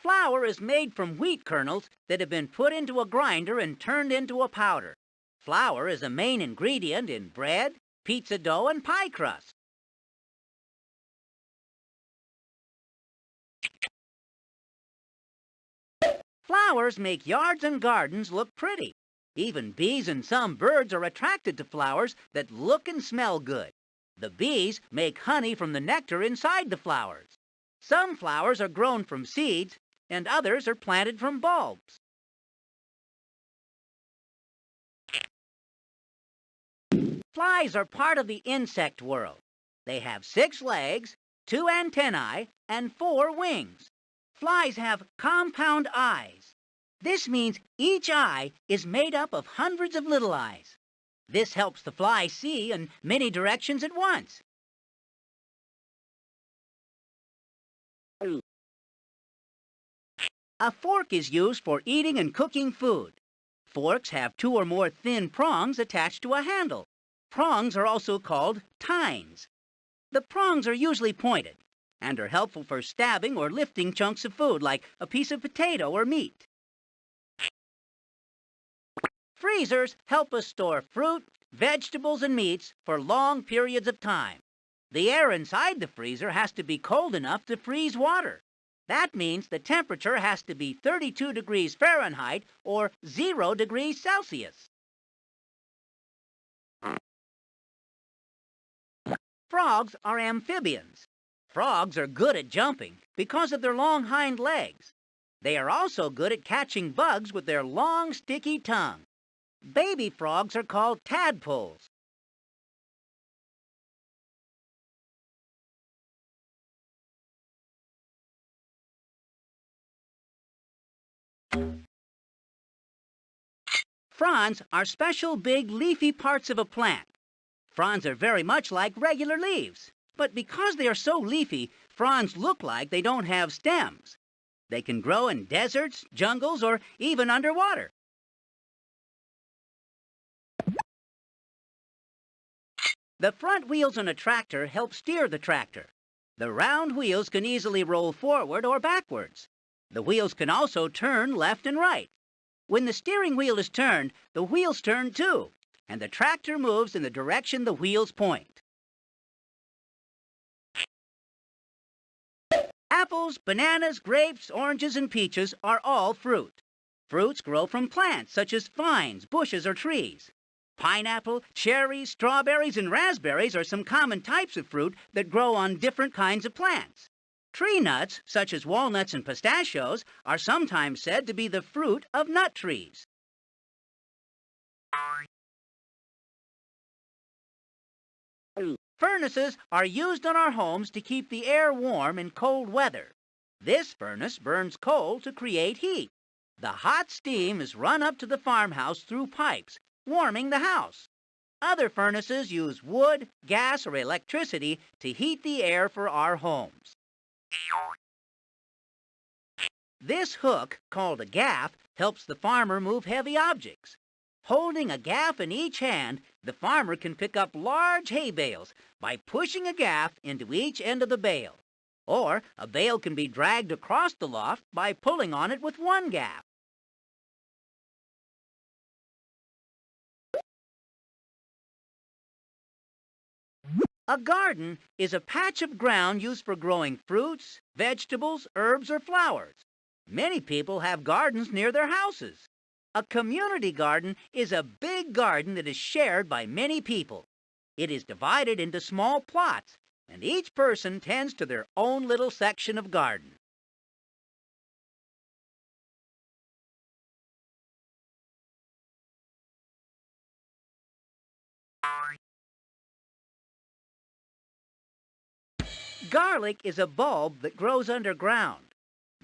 Flour is made from wheat kernels that have been put into a grinder and turned into a powder. Flour is a main ingredient in bread, pizza dough, and pie crust. Flowers make yards and gardens look pretty. Even bees and some birds are attracted to flowers that look and smell good. The bees make honey from the nectar inside the flowers. Some flowers are grown from seeds, and others are planted from bulbs. Flies are part of the insect world. They have 6 legs, 2 antennae, and 4 wings. Flies have compound eyes. This means each eye is made up of hundreds of little eyes. This helps the fly see in many directions at once. A fork is used for eating and cooking food. Forks have 2 or more thin prongs attached to a handle. Prongs are also called tines. The prongs are usually pointed and are helpful for stabbing or lifting chunks of food like a piece of potato or meat. Freezers help us store fruit, vegetables, and meats for long periods of time. The air inside the freezer has to be cold enough to freeze water. That means the temperature has to be 32 degrees Fahrenheit or 0 degrees Celsius. Frogs are amphibians. Frogs are good at jumping because of their long hind legs. They are also good at catching bugs with their long, sticky tongue. Baby frogs are called tadpoles. Fronds are special big leafy parts of a plant. Fronds are very much like regular leaves, but because they are so leafy, fronds look like they don't have stems. They can grow in deserts, jungles, or even underwater. The front wheels on a tractor help steer the tractor. The round wheels can easily roll forward or backwards. The wheels can also turn left and right. When the steering wheel is turned, the wheels turn too, and the tractor moves in the direction the wheels point. Apples, bananas, grapes, oranges, and peaches are all fruit. Fruits grow from plants such as vines, bushes, or trees. Pineapple, cherries, strawberries, and raspberries are some common types of fruit that grow on different kinds of plants. Tree nuts, such as walnuts and pistachios, are sometimes said to be the fruit of nut trees. Furnaces are used on our homes to keep the air warm in cold weather. This furnace burns coal to create heat. The hot steam is run up to the farmhouse through pipes, warming the house. Other furnaces use wood, gas, or electricity to heat the air for our homes. This hook, called a gaff, helps the farmer move heavy objects. Holding a gaff in each hand, the farmer can pick up large hay bales by pushing a gaff into each end of the bale. Or a bale can be dragged across the loft by pulling on it with one gaff. A garden is a patch of ground used for growing fruits, vegetables, herbs, or flowers. Many people have gardens near their houses. A community garden is a big garden that is shared by many people. It is divided into small plots, and each person tends to their own little section of garden. Garlic is a bulb that grows underground.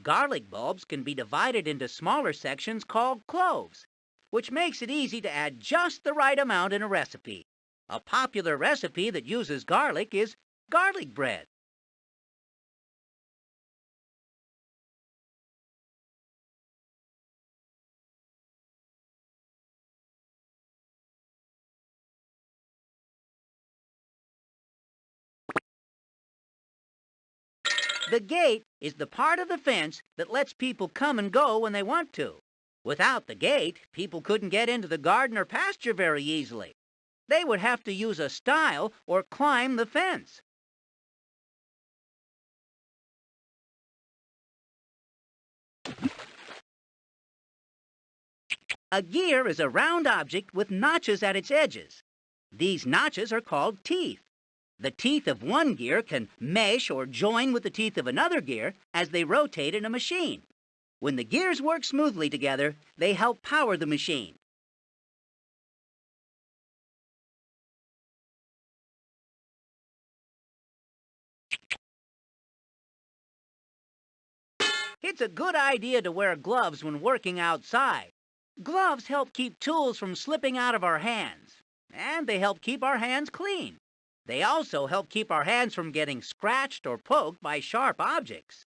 Garlic bulbs can be divided into smaller sections called cloves, which makes it easy to add just the right amount in a recipe. A popular recipe that uses garlic is garlic bread. The gate is the part of the fence that lets people come and go when they want to. Without the gate, people couldn't get into the garden or pasture very easily. They would have to use a stile or climb the fence. A gear is a round object with notches at its edges. These notches are called teeth. The teeth of one gear can mesh or join with the teeth of another gear as they rotate in a machine. When the gears work smoothly together, they help power the machine. It's a good idea to wear gloves when working outside. Gloves help keep tools from slipping out of our hands, and they help keep our hands clean. They also help keep our hands from getting scratched or poked by sharp objects.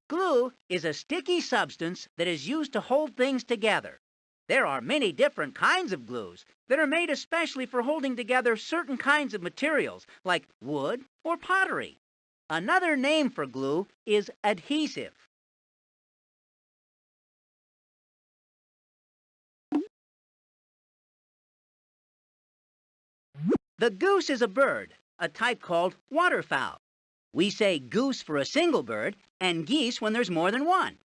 Glue is a sticky substance that is used to hold things together. There are many different kinds of glues that are made especially for holding together certain kinds of materials, like wood or pottery. Another name for glue is adhesive. The goose is a bird, a type called waterfowl. We say goose for a single bird and geese when there's more than one.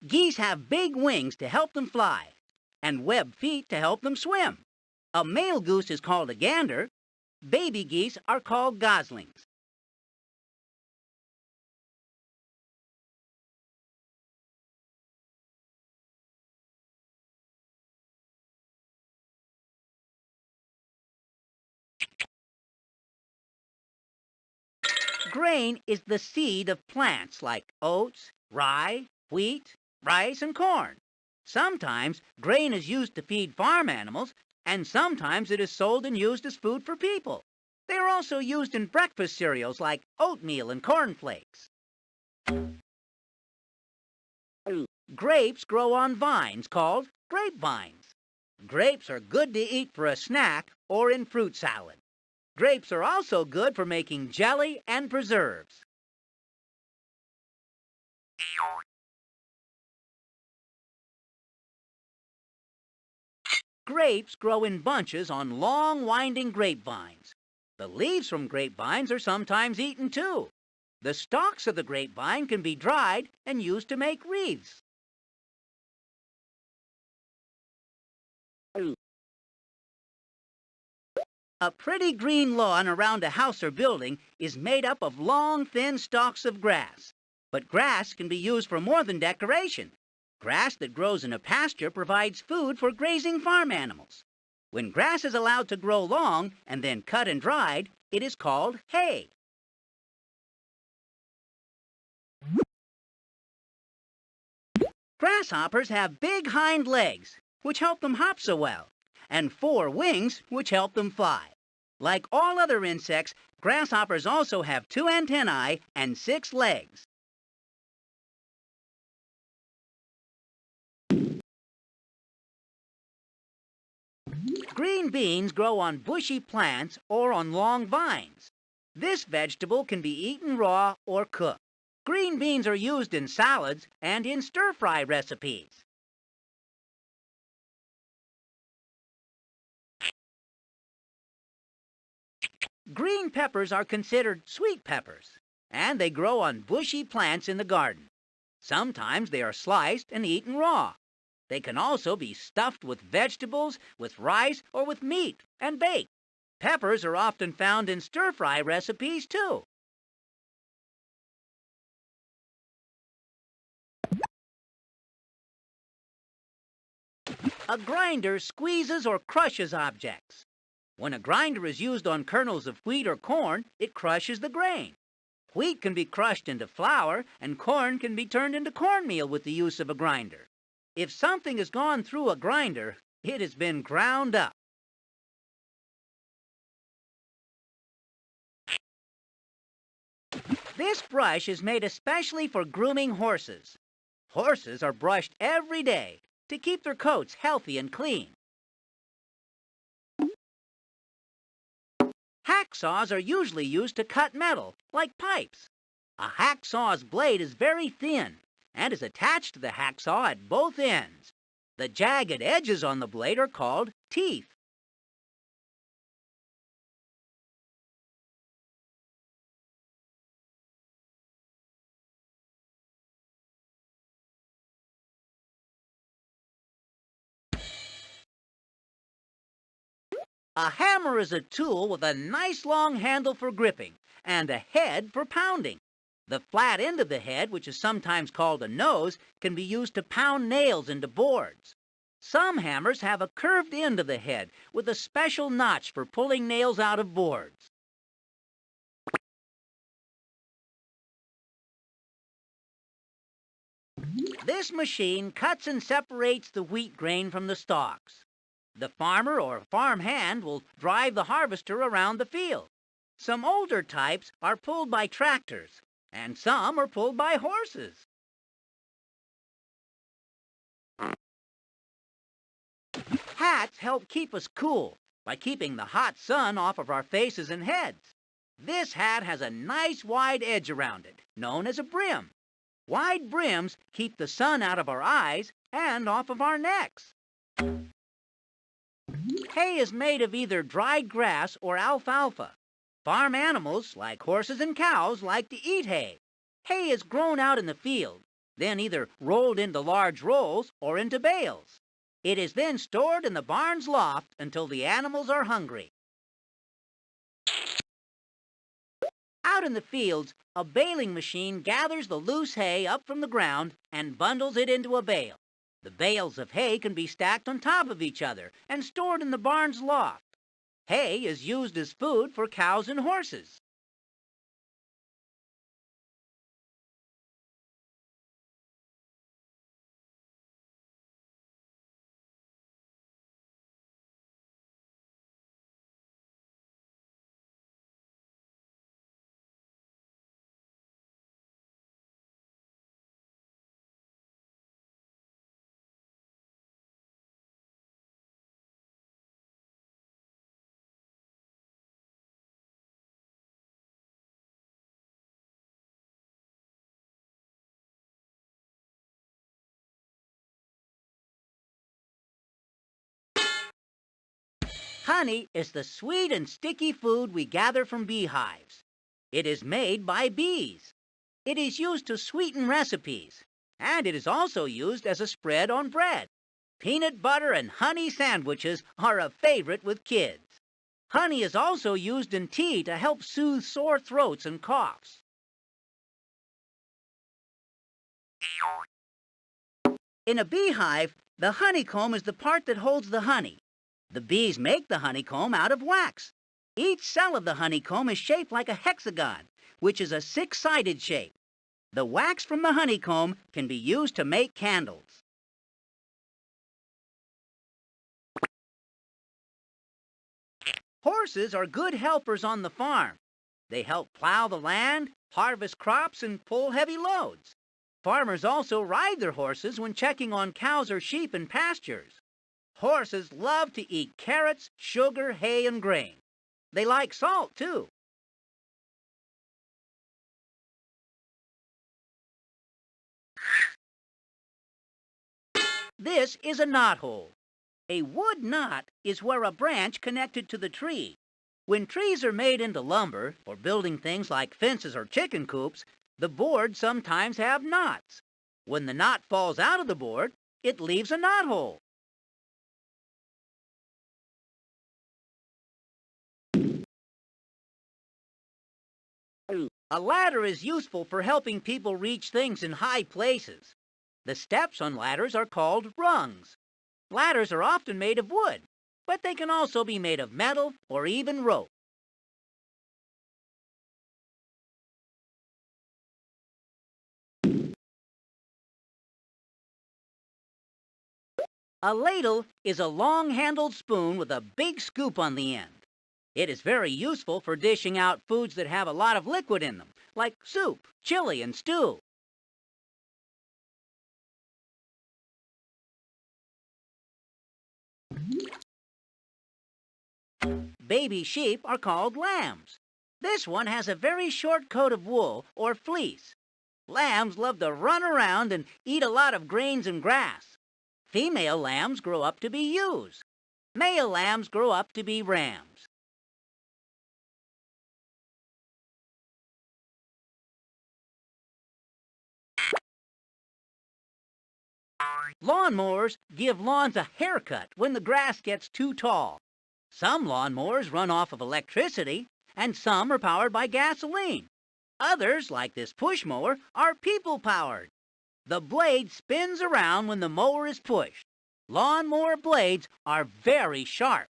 Geese have big wings to help them fly and webbed feet to help them swim. A male goose is called a gander. Baby geese are called goslings. Grain is the seed of plants like oats, rye, wheat, rice, and corn. Sometimes grain is used to feed farm animals, and sometimes it is sold and used as food for people. They are also used in breakfast cereals like oatmeal and cornflakes. Grapes grow on vines called grapevines. Grapes are good to eat for a snack or in fruit salad. Grapes are also good for making jelly and preserves. Grapes grow in bunches on long, winding grapevines. The leaves from grapevines are sometimes eaten too. The stalks of the grapevine can be dried and used to make wreaths. A pretty green lawn around a house or building is made up of long, thin stalks of grass. But grass can be used for more than decoration. Grass that grows in a pasture provides food for grazing farm animals. When grass is allowed to grow long and then cut and dried, it is called hay. Grasshoppers have big hind legs, which help them hop so well, and 4 wings, which help them fly. Like all other insects, grasshoppers also have 2 antennae and 6 legs. Green beans grow on bushy plants or on long vines. This vegetable can be eaten raw or cooked. Green beans are used in salads and in stir-fry recipes. Green peppers are considered sweet peppers, and they grow on bushy plants in the garden. Sometimes they are sliced and eaten raw. They can also be stuffed with vegetables, with rice, or with meat and baked. Peppers are often found in stir-fry recipes too. A grinder squeezes or crushes objects. When a grinder is used on kernels of wheat or corn, it crushes the grain. Wheat can be crushed into flour, and corn can be turned into cornmeal with the use of a grinder. If something has gone through a grinder, it has been ground up. This brush is made especially for grooming horses. Horses are brushed every day to keep their coats healthy and clean. Hacksaws are usually used to cut metal, like pipes. A hacksaw's blade is very thin and is attached to the hacksaw at both ends. The jagged edges on the blade are called teeth. A hammer is a tool with a nice long handle for gripping and a head for pounding. The flat end of the head, which is sometimes called a nose, can be used to pound nails into boards. Some hammers have a curved end of the head with a special notch for pulling nails out of boards. This machine cuts and separates the wheat grain from the stalks. The farmer or farm hand will drive the harvester around the field. Some older types are pulled by tractors, and some are pulled by horses. Hats help keep us cool by keeping the hot sun off of our faces and heads. This hat has a nice wide edge around it, known as a brim. Wide brims keep the sun out of our eyes and off of our necks. Hay is made of either dried grass or alfalfa. Farm animals, like horses and cows, like to eat hay. Hay is grown out in the field, then either rolled into large rolls or into bales. It is then stored in the barn's loft until the animals are hungry. Out in the fields, a baling machine gathers the loose hay up from the ground and bundles it into a bale. The bales of hay can be stacked on top of each other and stored in the barn's loft. Hay is used as food for cows and horses. Honey is the sweet and sticky food we gather from beehives. It is made by bees. It is used to sweeten recipes, and it is also used as a spread on bread. Peanut butter and honey sandwiches are a favorite with kids. Honey is also used in tea to help soothe sore throats and coughs. In a beehive, the honeycomb is the part that holds the honey. The bees make the honeycomb out of wax. Each cell of the honeycomb is shaped like a hexagon, which is a six-sided shape. The wax from the honeycomb can be used to make candles. Horses are good helpers on the farm. They help plow the land, harvest crops, and pull heavy loads. Farmers also ride their horses when checking on cows or sheep in pastures. Horses love to eat carrots, sugar, hay, and grain. They like salt, too. This is a knothole. A wood knot is where a branch connected to the tree. When trees are made into lumber for building things like fences or chicken coops, the boards sometimes have knots. When the knot falls out of the board, it leaves a knothole. A ladder is useful for helping people reach things in high places. The steps on ladders are called rungs. Ladders are often made of wood, but they can also be made of metal or even rope. A ladle is a long-handled spoon with a big scoop on the end. It is very useful for dishing out foods that have a lot of liquid in them, like soup, chili, and stew. Baby sheep are called lambs. This one has a very short coat of wool or fleece. Lambs love to run around and eat a lot of grains and grass. Female lambs grow up to be ewes. Male lambs grow up to be rams. Lawnmowers give lawns a haircut when the grass gets too tall. Some lawnmowers run off of electricity, and some are powered by gasoline. Others, like this push mower, are people-powered. The blade spins around when the mower is pushed. Lawnmower blades are very sharp.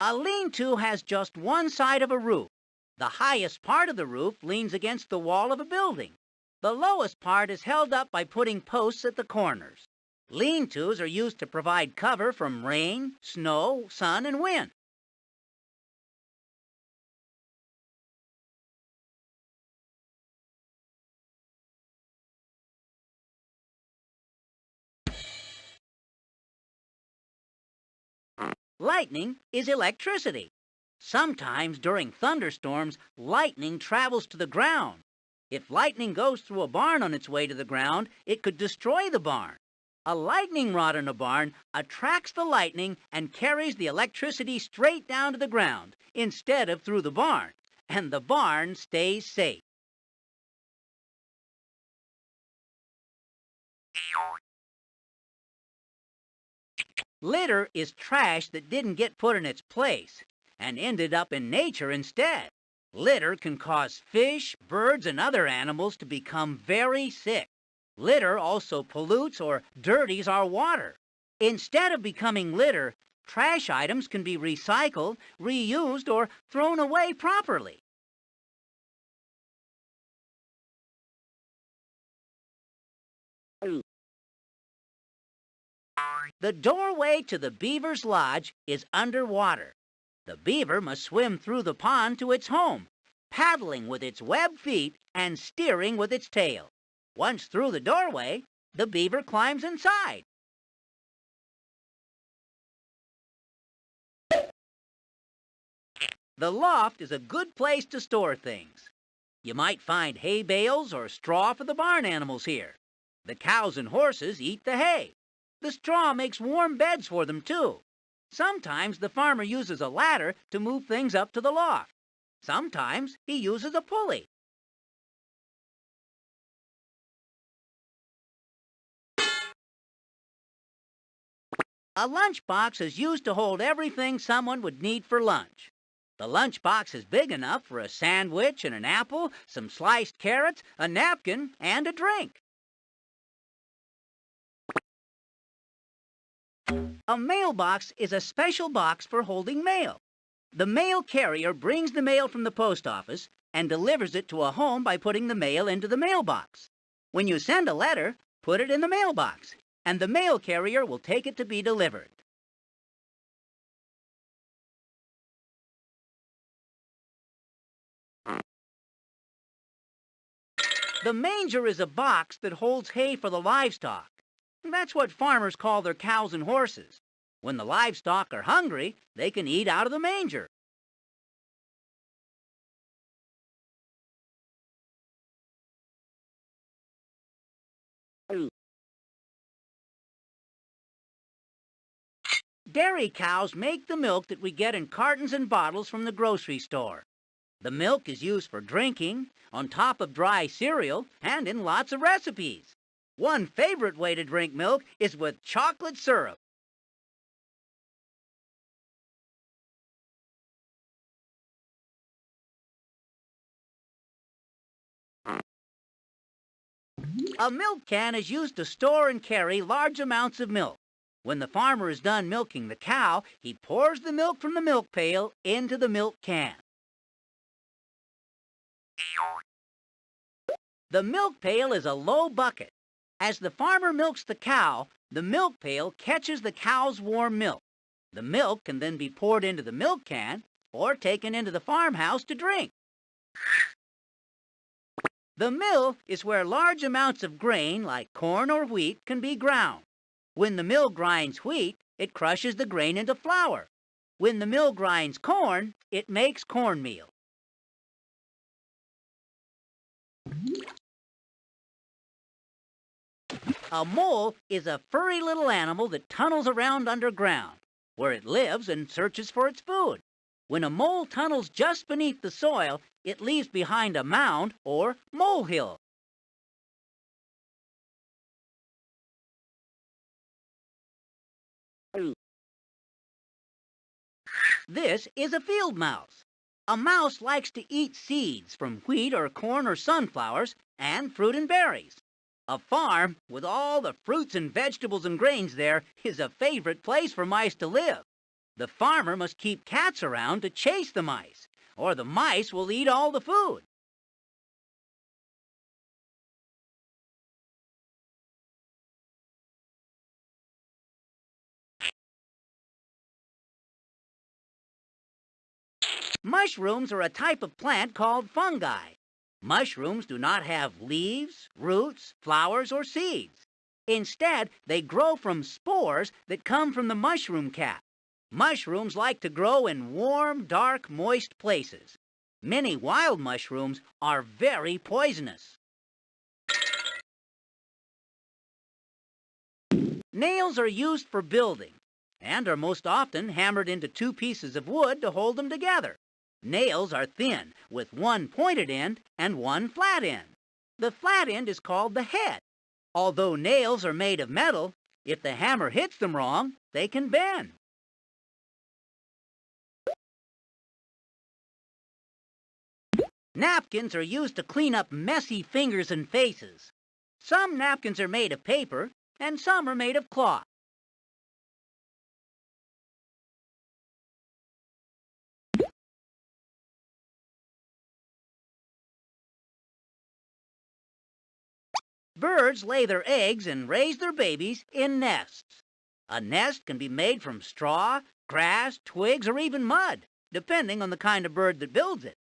A lean-to has just one side of a roof. The highest part of the roof leans against the wall of a building. The lowest part is held up by putting posts at the corners. Lean-tos are used to provide cover from rain, snow, sun, and wind. Lightning is electricity. Sometimes during thunderstorms, lightning travels to the ground. If lightning goes through a barn on its way to the ground, it could destroy the barn. A lightning rod in a barn attracts the lightning and carries the electricity straight down to the ground instead of through the barn, and the barn stays safe. Litter is trash that didn't get put in its place and ended up in nature instead. Litter can cause fish, birds, and other animals to become very sick. Litter also pollutes or dirties our water. Instead of becoming litter, trash items can be recycled, reused, or thrown away properly. The doorway to the Beavers Lodge is underwater. The beaver must swim through the pond to its home, paddling with its webbed feet and steering with its tail. Once through the doorway, the beaver climbs inside. The loft is a good place to store things. You might find hay bales or straw for the barn animals here. The cows and horses eat the hay. The straw makes warm beds for them, too. Sometimes the farmer uses a ladder to move things up to the loft. Sometimes he uses a pulley. A lunchbox is used to hold everything someone would need for lunch. The lunchbox is big enough for a sandwich and an apple, some sliced carrots, a napkin, and a drink. A mailbox is a special box for holding mail. The mail carrier brings the mail from the post office and delivers it to a home by putting the mail into the mailbox. When you send a letter, put it in the mailbox, and the mail carrier will take it to be delivered. The manger is a box that holds hay for the livestock. That's what farmers call their cows and horses. When the livestock are hungry, they can eat out of the manger. Dairy cows make the milk that we get in cartons and bottles from the grocery store. The milk is used for drinking, on top of dry cereal, and in lots of recipes. One favorite way to drink milk is with chocolate syrup. A milk can is used to store and carry large amounts of milk. When the farmer is done milking the cow, he pours the milk from the milk pail into the milk can. The milk pail is a low bucket. As the farmer milks the cow, the milk pail catches the cow's warm milk. The milk can then be poured into the milk can or taken into the farmhouse to drink. The mill is where large amounts of grain, like corn or wheat, can be ground. When the mill grinds wheat, it crushes the grain into flour. When the mill grinds corn, it makes cornmeal. A mole is a furry little animal that tunnels around underground, where it lives and searches for its food. When a mole tunnels just beneath the soil, it leaves behind a mound or molehill. This is a field mouse. A mouse likes to eat seeds from wheat or corn or sunflowers and fruit and berries. A farm with all the fruits and vegetables and grains there is a favorite place for mice to live. The farmer must keep cats around to chase the mice, or the mice will eat all the food. Mushrooms are a type of plant called fungi. Mushrooms do not have leaves, roots, flowers, or seeds. Instead, they grow from spores that come from the mushroom cap. Mushrooms like to grow in warm, dark, moist places. Many wild mushrooms are very poisonous. Nails are used for building and are most often hammered into two pieces of wood to hold them together. Nails are thin, with one pointed end and one flat end. The flat end is called the head. Although nails are made of metal, if the hammer hits them wrong, they can bend. Napkins are used to clean up messy fingers and faces. Some napkins are made of paper, and some are made of cloth. Birds lay their eggs and raise their babies in nests. A nest can be made from straw, grass, twigs, or even mud, depending on the kind of bird that builds it.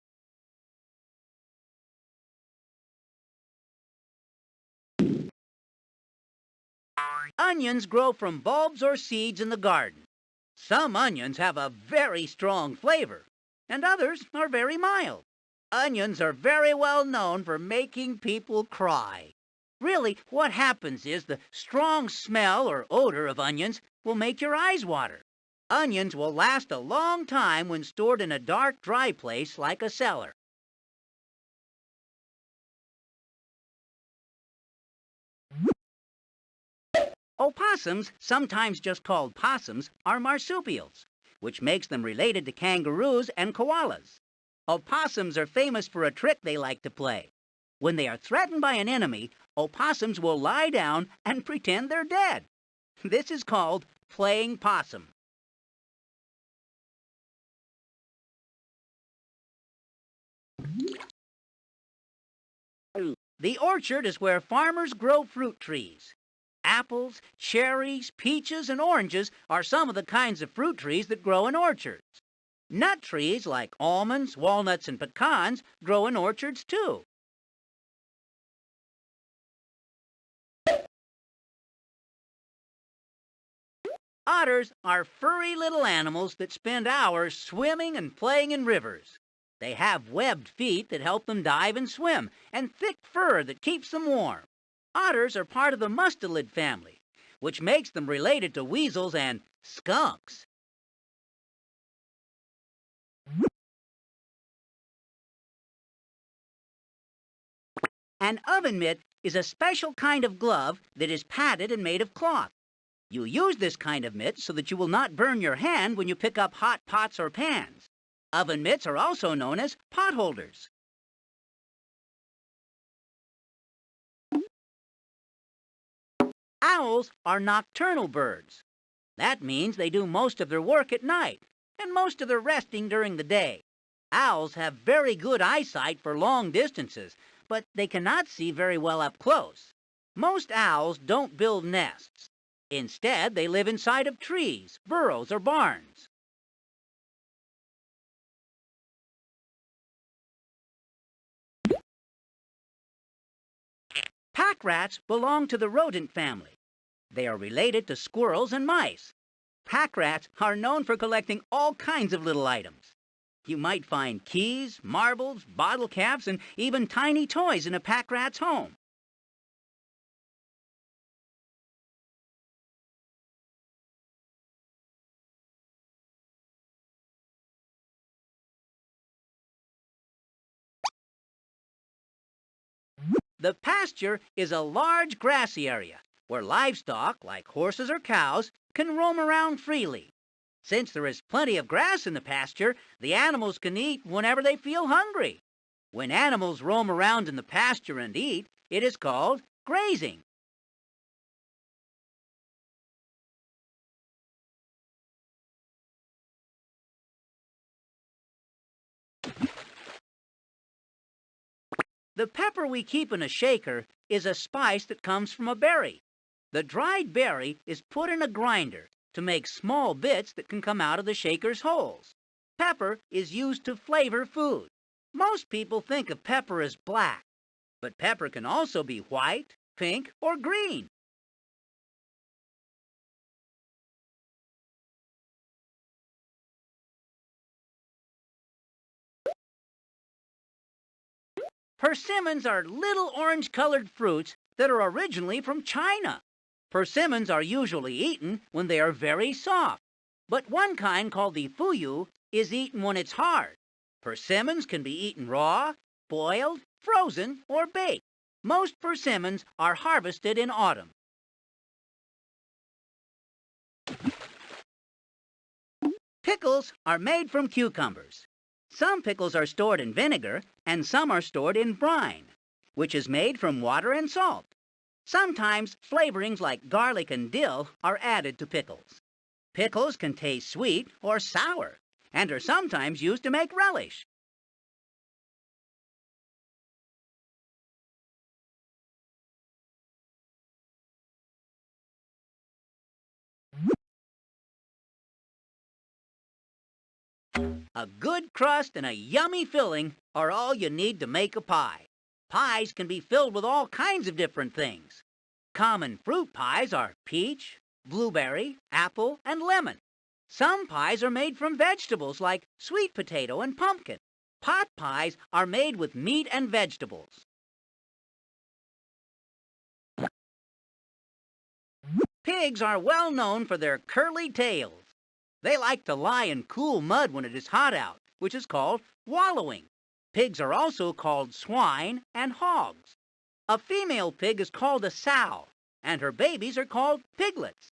Onions grow from bulbs or seeds in the garden. Some onions have a very strong flavor, and others are very mild. Onions are very well known for making people cry. Really, what happens is the strong smell or odor of onions will make your eyes water. Onions will last a long time when stored in a dark, dry place like a cellar. Opossums, sometimes just called possums, are marsupials, which makes them related to kangaroos and koalas. Opossums are famous for a trick they like to play. When they are threatened by an enemy, opossums will lie down and pretend they're dead. This is called playing possum. The orchard is where farmers grow fruit trees. Apples, cherries, peaches, and oranges are some of the kinds of fruit trees that grow in orchards. Nut trees like almonds, walnuts, and pecans grow in orchards too. Otters are furry little animals that spend hours swimming and playing in rivers. They have webbed feet that help them dive and swim, and thick fur that keeps them warm. Otters are part of the mustelid family, which makes them related to weasels and skunks. An oven mitt is a special kind of glove that is padded and made of cloth. You use this kind of mitt so that you will not burn your hand when you pick up hot pots or pans. Oven mitts are also known as pot holders. Owls are nocturnal birds. That means they do most of their work at night and most of their resting during the day. Owls have very good eyesight for long distances, but they cannot see very well up close. Most owls don't build nests. Instead, they live inside of trees, burrows, or barns. Pack rats belong to the rodent family. They are related to squirrels and mice. Pack rats are known for collecting all kinds of little items. You might find keys, marbles, bottle caps, and even tiny toys in a pack rat's home. The pasture is a large grassy area where livestock, like horses or cows, can roam around freely. Since there is plenty of grass in the pasture, the animals can eat whenever they feel hungry. When animals roam around in the pasture and eat, it is called grazing. The pepper we keep in a shaker is a spice that comes from a berry. The dried berry is put in a grinder to make small bits that can come out of the shaker's holes. Pepper is used to flavor food. Most people think of pepper as black, but pepper can also be white, pink, or green. Persimmons are little orange-colored fruits that are originally from China. Persimmons are usually eaten when they are very soft, but one kind called the fuyu is eaten when it's hard. Persimmons can be eaten raw, boiled, frozen, or baked. Most persimmons are harvested in autumn. Pickles are made from cucumbers. Some pickles are stored in vinegar, and some are stored in brine, which is made from water and salt. Sometimes flavorings like garlic and dill are added to pickles. Pickles can taste sweet or sour, and are sometimes used to make relish. A good crust and a yummy filling are all you need to make a pie. Pies can be filled with all kinds of different things. Common fruit pies are peach, blueberry, apple, and lemon. Some pies are made from vegetables like sweet potato and pumpkin. Pot pies are made with meat and vegetables. Pigs are well known for their curly tails. They like to lie in cool mud when it is hot out, which is called wallowing. Pigs are also called swine and hogs. A female pig is called a sow, and her babies are called piglets.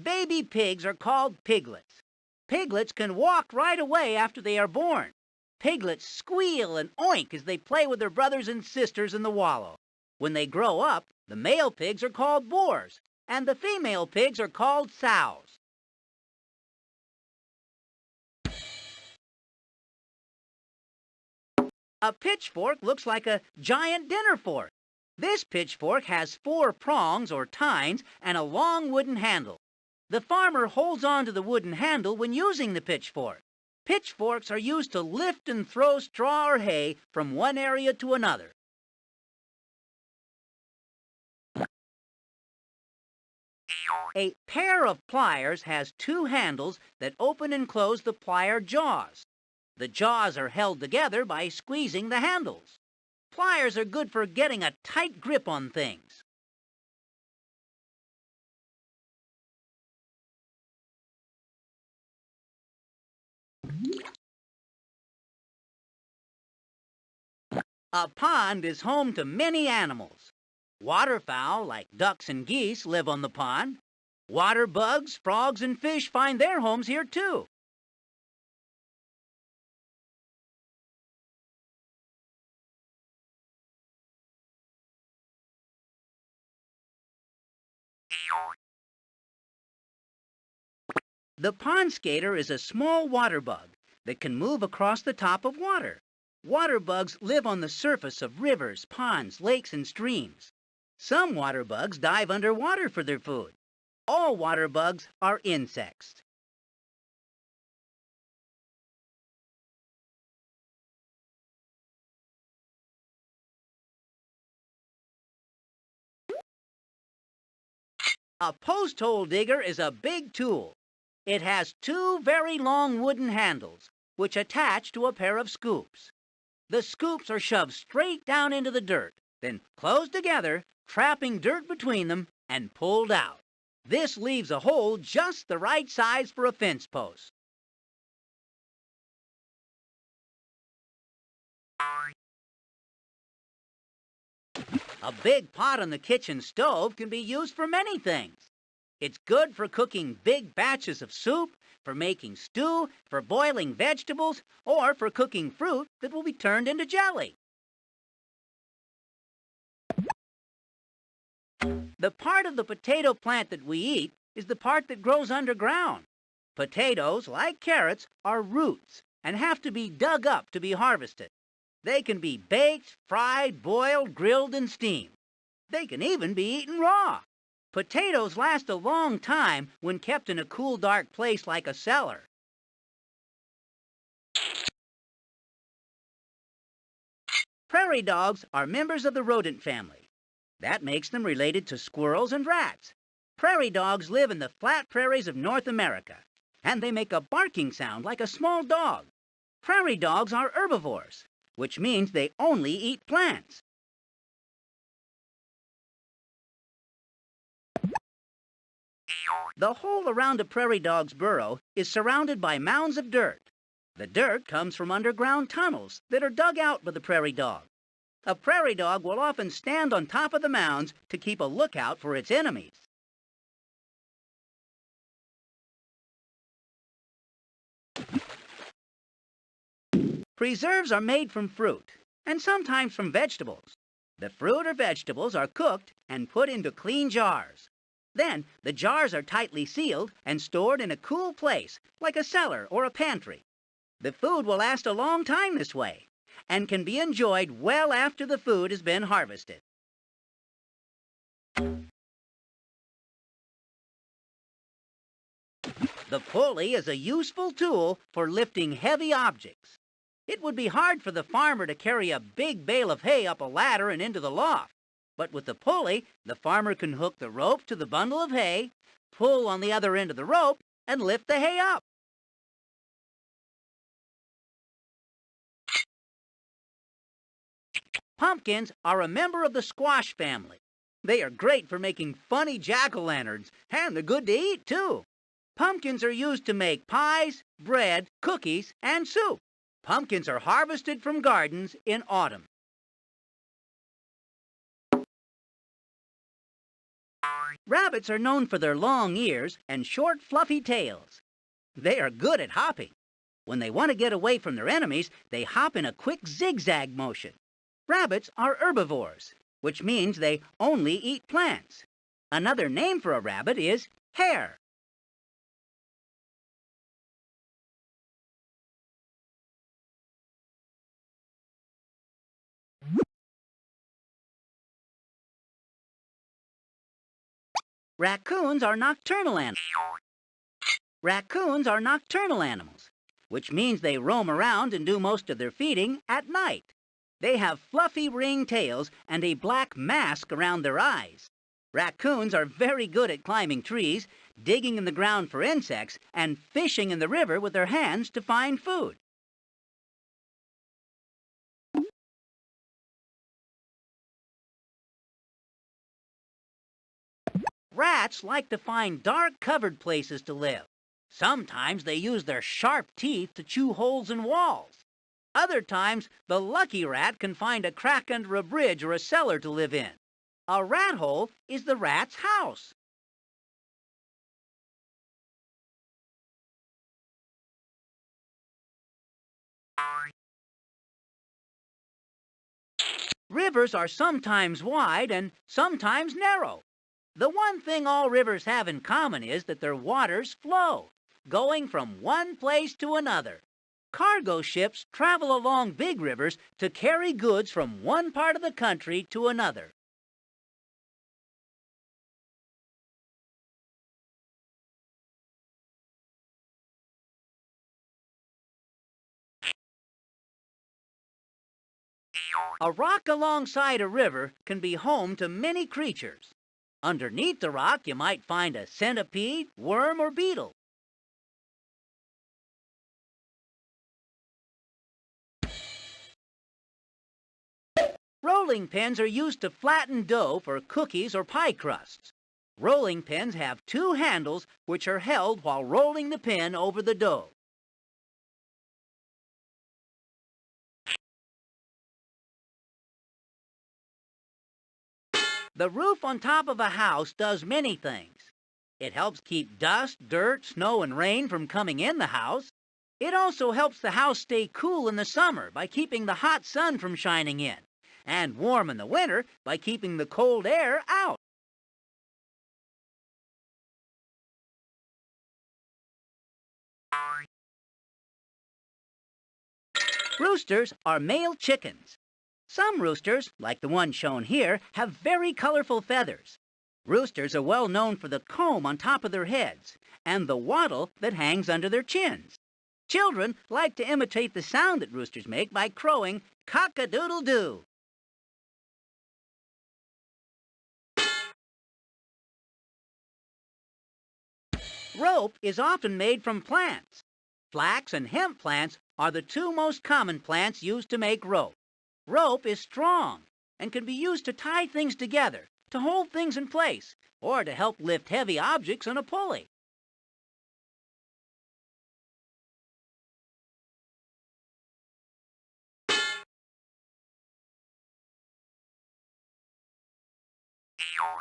Baby pigs are called piglets. Piglets can walk right away after they are born. Piglets squeal and oink as they play with their brothers and sisters in the wallow. When they grow up, the male pigs are called boars, and the female pigs are called sows. A pitchfork looks like a giant dinner fork. This pitchfork has 4 prongs or tines and a long wooden handle. The farmer holds on to the wooden handle when using the pitchfork. Pitchforks are used to lift and throw straw or hay from one area to another. A pair of pliers has 2 handles that open and close the plier jaws. The jaws are held together by squeezing the handles. Pliers are good for getting a tight grip on things. A pond is home to many animals. Waterfowl, like ducks and geese, live on the pond. Water bugs, frogs, and fish find their homes here too. The pond skater is a small water bug that can move across the top of water. Water bugs live on the surface of rivers, ponds, lakes, and streams. Some water bugs dive underwater for their food. All water bugs are insects. A posthole digger is a big tool. It has two very long wooden handles, which attach to a pair of scoops. The scoops are shoved straight down into the dirt, then closed together, trapping dirt between them, and pulled out. This leaves a hole just the right size for a fence post. A big pot on the kitchen stove can be used for many things. It's good for cooking big batches of soup, for making stew, for boiling vegetables, or for cooking fruit that will be turned into jelly. The part of the potato plant that we eat is the part that grows underground. Potatoes, like carrots, are roots and have to be dug up to be harvested. They can be baked, fried, boiled, grilled, and steamed. They can even be eaten raw. Potatoes last a long time when kept in a cool, dark place like a cellar. Prairie dogs are members of the rodent family. That makes them related to squirrels and rats. Prairie dogs live in the flat prairies of North America, and they make a barking sound like a small dog. Prairie dogs are herbivores, which means they only eat plants. The hole around a prairie dog's burrow is surrounded by mounds of dirt. The dirt comes from underground tunnels that are dug out by the prairie dog. A prairie dog will often stand on top of the mounds to keep a lookout for its enemies. Preserves are made from fruit, and sometimes from vegetables. The fruit or vegetables are cooked and put into clean jars. Then, the jars are tightly sealed and stored in a cool place, like a cellar or a pantry. The food will last a long time this way, and can be enjoyed well after the food has been harvested. The pulley is a useful tool for lifting heavy objects. It would be hard for the farmer to carry a big bale of hay up a ladder and into the loft. But with the pulley, the farmer can hook the rope to the bundle of hay, pull on the other end of the rope, and lift the hay up. Pumpkins are a member of the squash family. They are great for making funny jack-o'-lanterns, and they're good to eat, too. Pumpkins are used to make pies, bread, cookies, and soup. Pumpkins are harvested from gardens in autumn. Rabbits are known for their long ears and short, fluffy tails. They are good at hopping. When they want to get away from their enemies, they hop in a quick zigzag motion. Rabbits are herbivores, which means they only eat plants. Another name for a rabbit is hare. Raccoons are nocturnal animals. Raccoons are nocturnal animals, which means they roam around and do most of their feeding at night. They have fluffy ringed tails and a black mask around their eyes. Raccoons are very good at climbing trees, digging in the ground for insects, and fishing in the river with their hands to find food. Rats like to find dark, covered places to live. Sometimes they use their sharp teeth to chew holes in walls. Other times, the lucky rat can find a crack under a bridge or a cellar to live in. A rat hole is the rat's house. Rivers are sometimes wide and sometimes narrow. The one thing all rivers have in common is that their waters flow, going from one place to another. Cargo ships travel along big rivers to carry goods from one part of the country to another. A rock alongside a river can be home to many creatures. Underneath the rock, you might find a centipede, worm, or beetle. Rolling pins are used to flatten dough for cookies or pie crusts. Rolling pins have two handles which are held while rolling the pin over the dough. The roof on top of a house does many things. It helps keep dust, dirt, snow, and rain from coming in the house. It also helps the house stay cool in the summer by keeping the hot sun from shining in, and warm in the winter by keeping the cold air out. Roosters are male chickens. Some roosters, like the one shown here, have very colorful feathers. Roosters are well known for the comb on top of their heads and the wattle that hangs under their chins. Children like to imitate the sound that roosters make by crowing cock-a-doodle-doo. Rope is often made from plants. Flax and hemp plants are the two most common plants used to make rope. Rope is strong and can be used to tie things together, to hold things in place, or to help lift heavy objects on a pulley.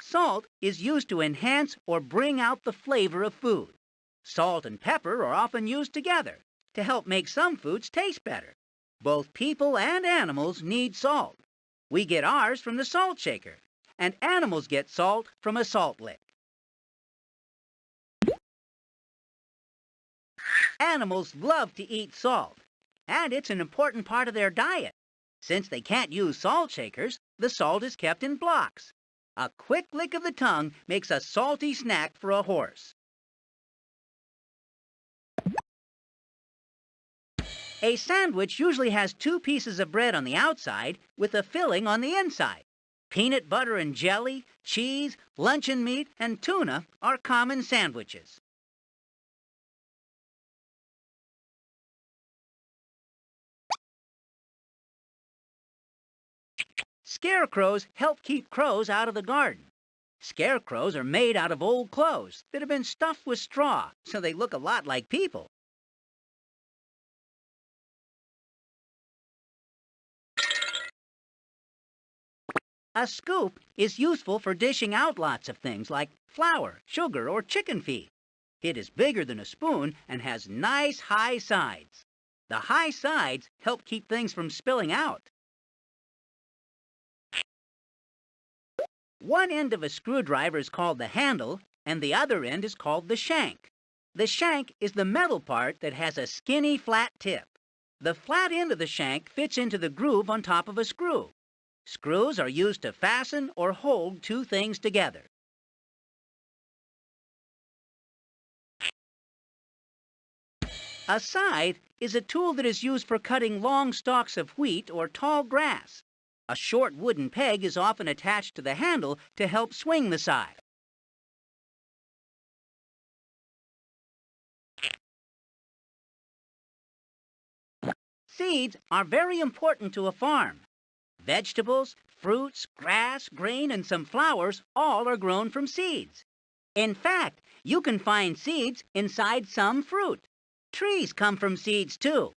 Salt is used to enhance or bring out the flavor of food. Salt and pepper are often used together to help make some foods taste better. Both people and animals need salt. We get ours from the salt shaker, and animals get salt from a salt lick. Animals love to eat salt, and it's an important part of their diet. Since they can't use salt shakers, the salt is kept in blocks. A quick lick of the tongue makes a salty snack for a horse. A sandwich usually has two pieces of bread on the outside with a filling on the inside. Peanut butter and jelly, cheese, luncheon meat, and tuna are common sandwiches. Scarecrows help keep crows out of the garden. Scarecrows are made out of old clothes that have been stuffed with straw, so they look a lot like people. A scoop is useful for dishing out lots of things like flour, sugar, or chicken feed. It is bigger than a spoon and has nice high sides. The high sides help keep things from spilling out. One end of a screwdriver is called the handle, and the other end is called the shank. The shank is the metal part that has a skinny, flat tip. The flat end of the shank fits into the groove on top of a screw. Screws are used to fasten or hold two things together. A scythe is a tool that is used for cutting long stalks of wheat or tall grass. A short wooden peg is often attached to the handle to help swing the scythe. Seeds are very important to a farm. Vegetables, fruits, grass, grain, and some flowers all are grown from seeds. In fact, you can find seeds inside some fruit. Trees come from seeds too.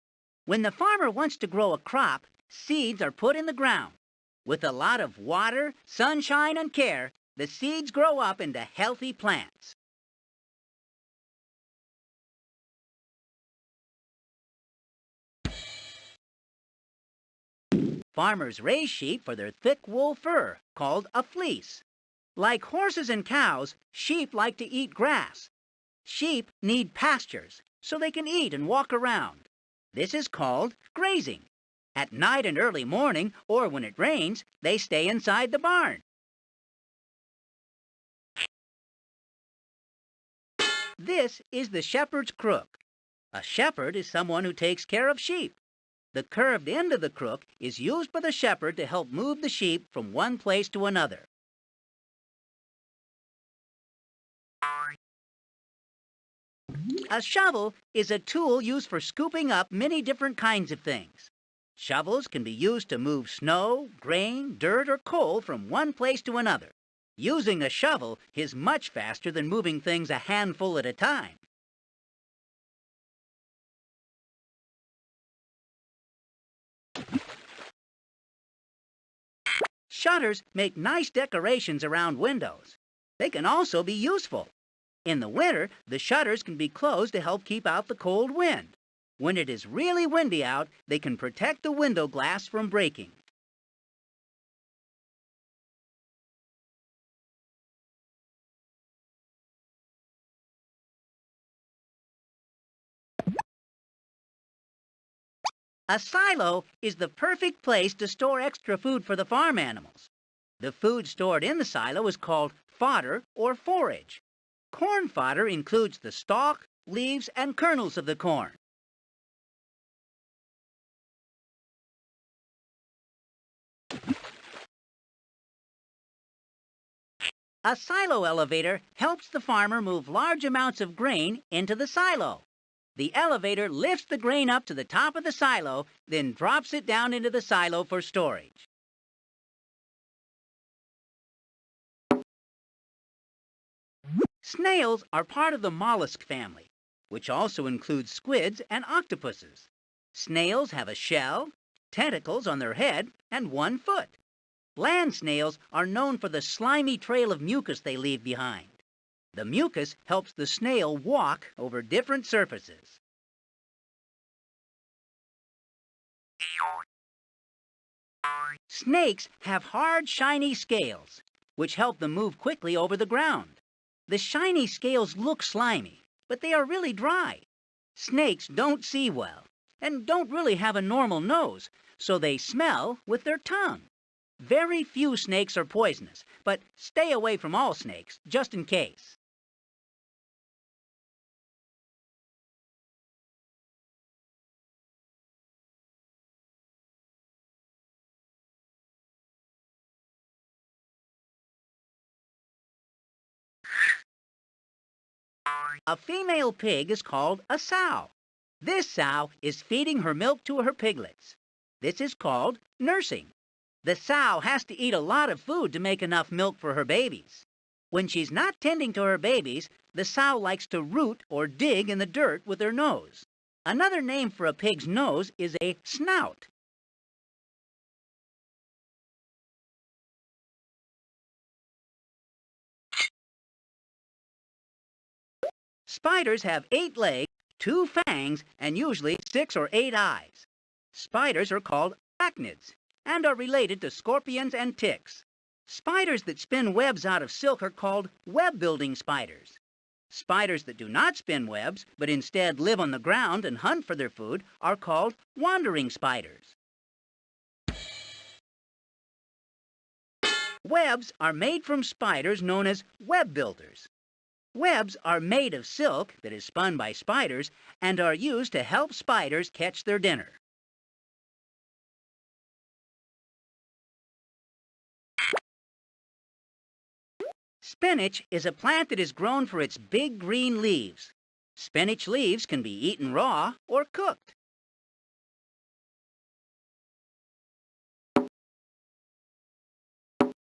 When the farmer wants to grow a crop, seeds are put in the ground. With a lot of water, sunshine, and care, the seeds grow up into healthy plants. Farmers raise sheep for their thick wool fur, called a fleece. Like horses and cows, sheep like to eat grass. Sheep need pastures, so they can eat and walk around. This is called grazing. At night and early morning, or when it rains, they stay inside the barn. This is the shepherd's crook. A shepherd is someone who takes care of sheep. The curved end of the crook is used by the shepherd to help move the sheep from one place to another. A shovel is a tool used for scooping up many different kinds of things. Shovels can be used to move snow, grain, dirt, or coal from one place to another. Using a shovel is much faster than moving things a handful at a time. Shutters make nice decorations around windows. They can also be useful. In the winter, the shutters can be closed to help keep out the cold wind. When it is really windy out, they can protect the window glass from breaking. A silo is the perfect place to store extra food for the farm animals. The food stored in the silo is called fodder or forage. Corn fodder includes the stalk, leaves, and kernels of the corn. A silo elevator helps the farmer move large amounts of grain into the silo. The elevator lifts the grain up to the top of the silo, then drops it down into the silo for storage. Snails are part of the mollusk family, which also includes squids and octopuses. Snails have a shell, tentacles on their head, and one foot. Land snails are known for the slimy trail of mucus they leave behind. The mucus helps the snail walk over different surfaces. Snakes have hard, shiny scales, which help them move quickly over the ground. The shiny scales look slimy, but they are really dry. Snakes don't see well and don't really have a normal nose, so they smell with their tongue. Very few snakes are poisonous, but stay away from all snakes, just in case. A female pig is called a sow. This sow is feeding her milk to her piglets. This is called nursing. The sow has to eat a lot of food to make enough milk for her babies. When she's not tending to her babies, the sow likes to root or dig in the dirt with her nose. Another name for a pig's nose is a snout. Spiders have 8 legs, 2 fangs, and usually 6 or 8 eyes. Spiders are called arachnids and are related to scorpions and ticks. Spiders that spin webs out of silk are called web-building spiders. Spiders that do not spin webs, but instead live on the ground and hunt for their food, are called wandering spiders. Webs are made from spiders known as web builders. Webs are made of silk that is spun by spiders and are used to help spiders catch their dinner. Spinach is a plant that is grown for its big green leaves. Spinach leaves can be eaten raw or cooked.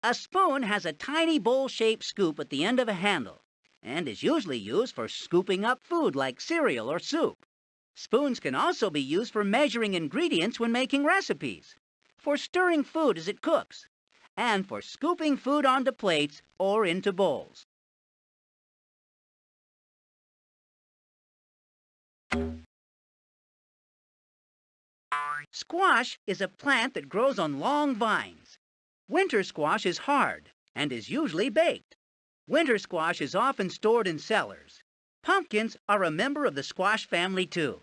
A spoon has a tiny bowl-shaped scoop at the end of a handle and is usually used for scooping up food like cereal or soup. Spoons can also be used for measuring ingredients when making recipes, for stirring food as it cooks, and for scooping food onto plates or into bowls. Squash is a plant that grows on long vines. Winter squash is hard and is usually baked. Winter squash is often stored in cellars. Pumpkins are a member of the squash family too.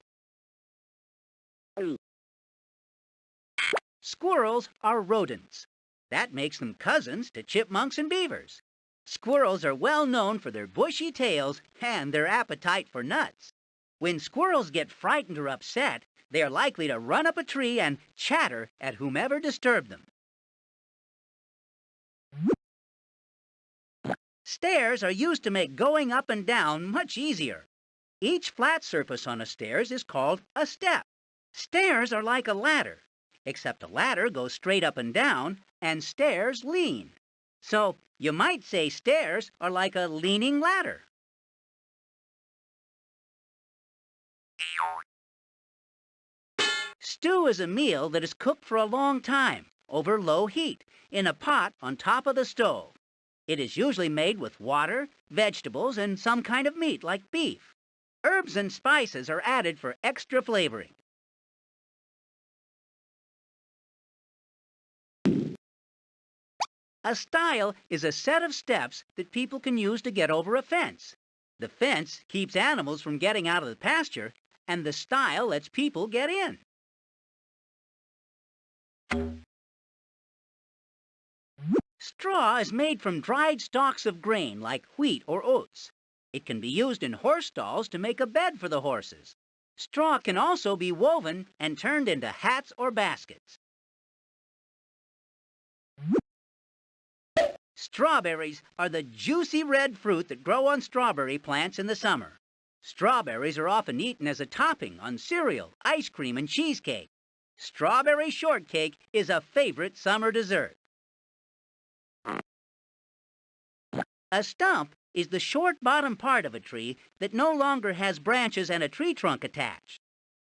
Squirrels are rodents. That makes them cousins to chipmunks and beavers. Squirrels are well known for their bushy tails and their appetite for nuts. When squirrels get frightened or upset, they are likely to run up a tree and chatter at whomever disturbed them. Stairs are used to make going up and down much easier. Each flat surface on a stairs is called a step. Stairs are like a ladder, except a ladder goes straight up and down, and stairs lean. So you might say stairs are like a leaning ladder. Stew is a meal that is cooked for a long time, over low heat, in a pot on top of the stove. It is usually made with water, vegetables, and some kind of meat like beef. Herbs and spices are added for extra flavoring. A stile is a set of steps that people can use to get over a fence. The fence keeps animals from getting out of the pasture, and the stile lets people get in. Straw is made from dried stalks of grain like wheat or oats. It can be used in horse stalls to make a bed for the horses. Straw can also be woven and turned into hats or baskets. Strawberries are the juicy red fruit that grow on strawberry plants in the summer. Strawberries are often eaten as a topping on cereal, ice cream, and cheesecake. Strawberry shortcake is a favorite summer dessert. A stump is the short bottom part of a tree that no longer has branches and a tree trunk attached.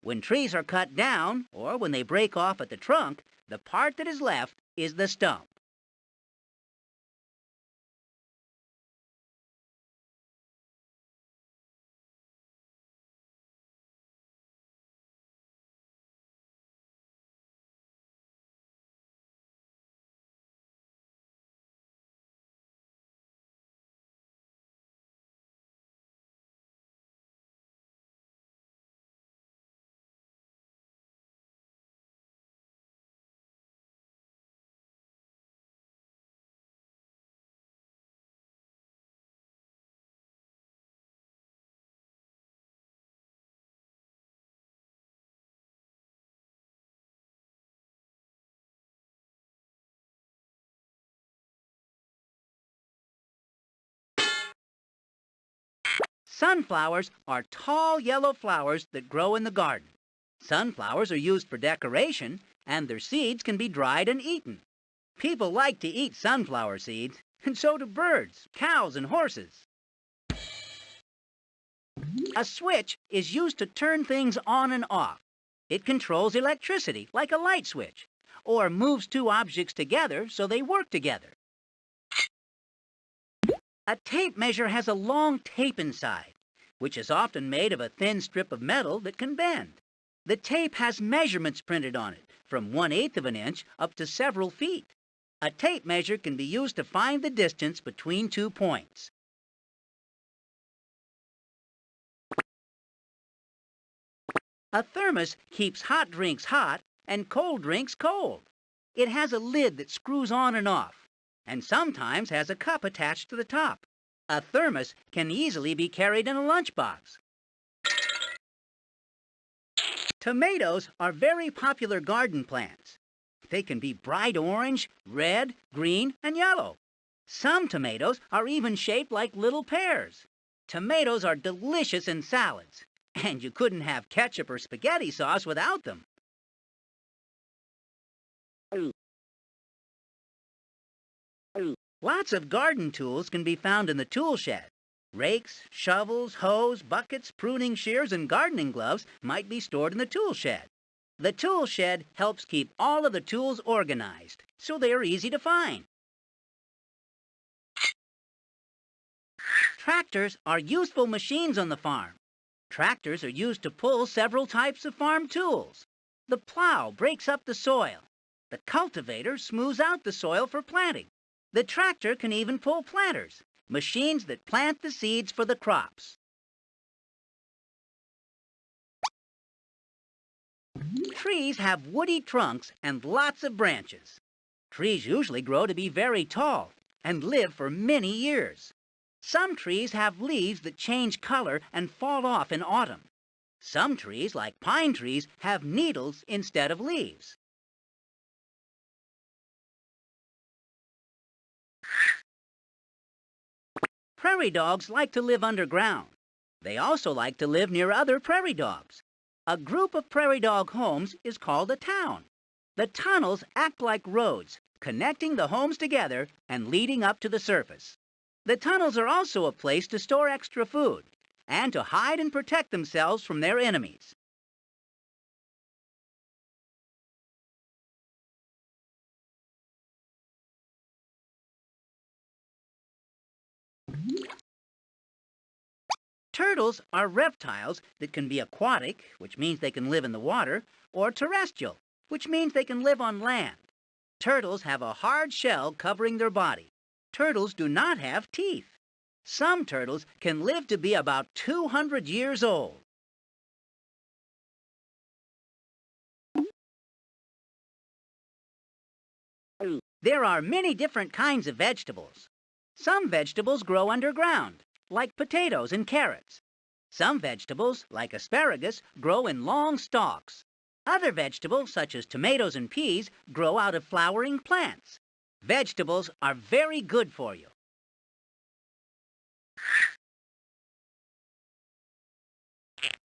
When trees are cut down, or when they break off at the trunk, the part that is left is the stump. Sunflowers are tall yellow flowers that grow in the garden. Sunflowers are used for decoration, and their seeds can be dried and eaten. People like to eat sunflower seeds, and so do birds, cows, and horses. A switch is used to turn things on and off. It controls electricity, like a light switch, or moves two objects together so they work together. A tape measure has a long tape inside, which is often made of a thin strip of metal that can bend. The tape has measurements printed on it, from 1/8 of an inch up to several feet. A tape measure can be used to find the distance between 2 points. A thermos keeps hot drinks hot and cold drinks cold. It has a lid that screws on and off, and sometimes has a cup attached to the top. A thermos can easily be carried in a lunchbox. Tomatoes are very popular garden plants. They can be bright orange, red, green, and yellow. Some tomatoes are even shaped like little pears. Tomatoes are delicious in salads, and you couldn't have ketchup or spaghetti sauce without them. Lots of garden tools can be found in the tool shed. Rakes, shovels, hoes, buckets, pruning shears, and gardening gloves might be stored in the tool shed. The tool shed helps keep all of the tools organized, so they are easy to find. Tractors are useful machines on the farm. Tractors are used to pull several types of farm tools. The plow breaks up the soil. The cultivator smooths out the soil for planting. The tractor can even pull planters, machines that plant the seeds for the crops. Trees have woody trunks and lots of branches. Trees usually grow to be very tall and live for many years. Some trees have leaves that change color and fall off in autumn. Some trees, like pine trees, have needles instead of leaves. Prairie dogs like to live underground. They also like to live near other prairie dogs. A group of prairie dog homes is called a town. The tunnels act like roads, connecting the homes together and leading up to the surface. The tunnels are also a place to store extra food and to hide and protect themselves from their enemies. Turtles are reptiles that can be aquatic, which means they can live in the water, or terrestrial, which means they can live on land. Turtles have a hard shell covering their body. Turtles do not have teeth. Some turtles can live to be about 200 years old. There are many different kinds of vegetables. Some vegetables grow underground, like potatoes and carrots. Some vegetables, like asparagus, grow in long stalks. Other vegetables, such as tomatoes and peas, grow out of flowering plants. Vegetables are very good for you.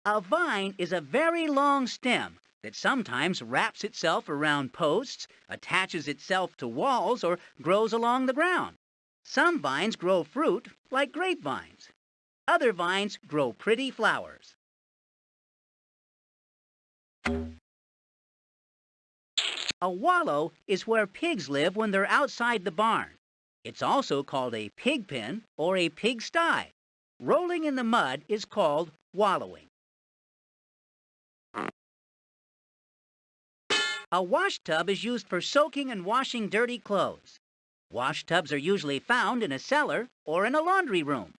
A vine is a very long stem that sometimes wraps itself around posts, attaches itself to walls, or grows along the ground. Some vines grow fruit, like grapevines. Other vines grow pretty flowers. A wallow is where pigs live when they're outside the barn. It's also called a pig pen or a pigsty. Rolling in the mud is called wallowing. A wash tub is used for soaking and washing dirty clothes. Wash tubs are usually found in a cellar or in a laundry room.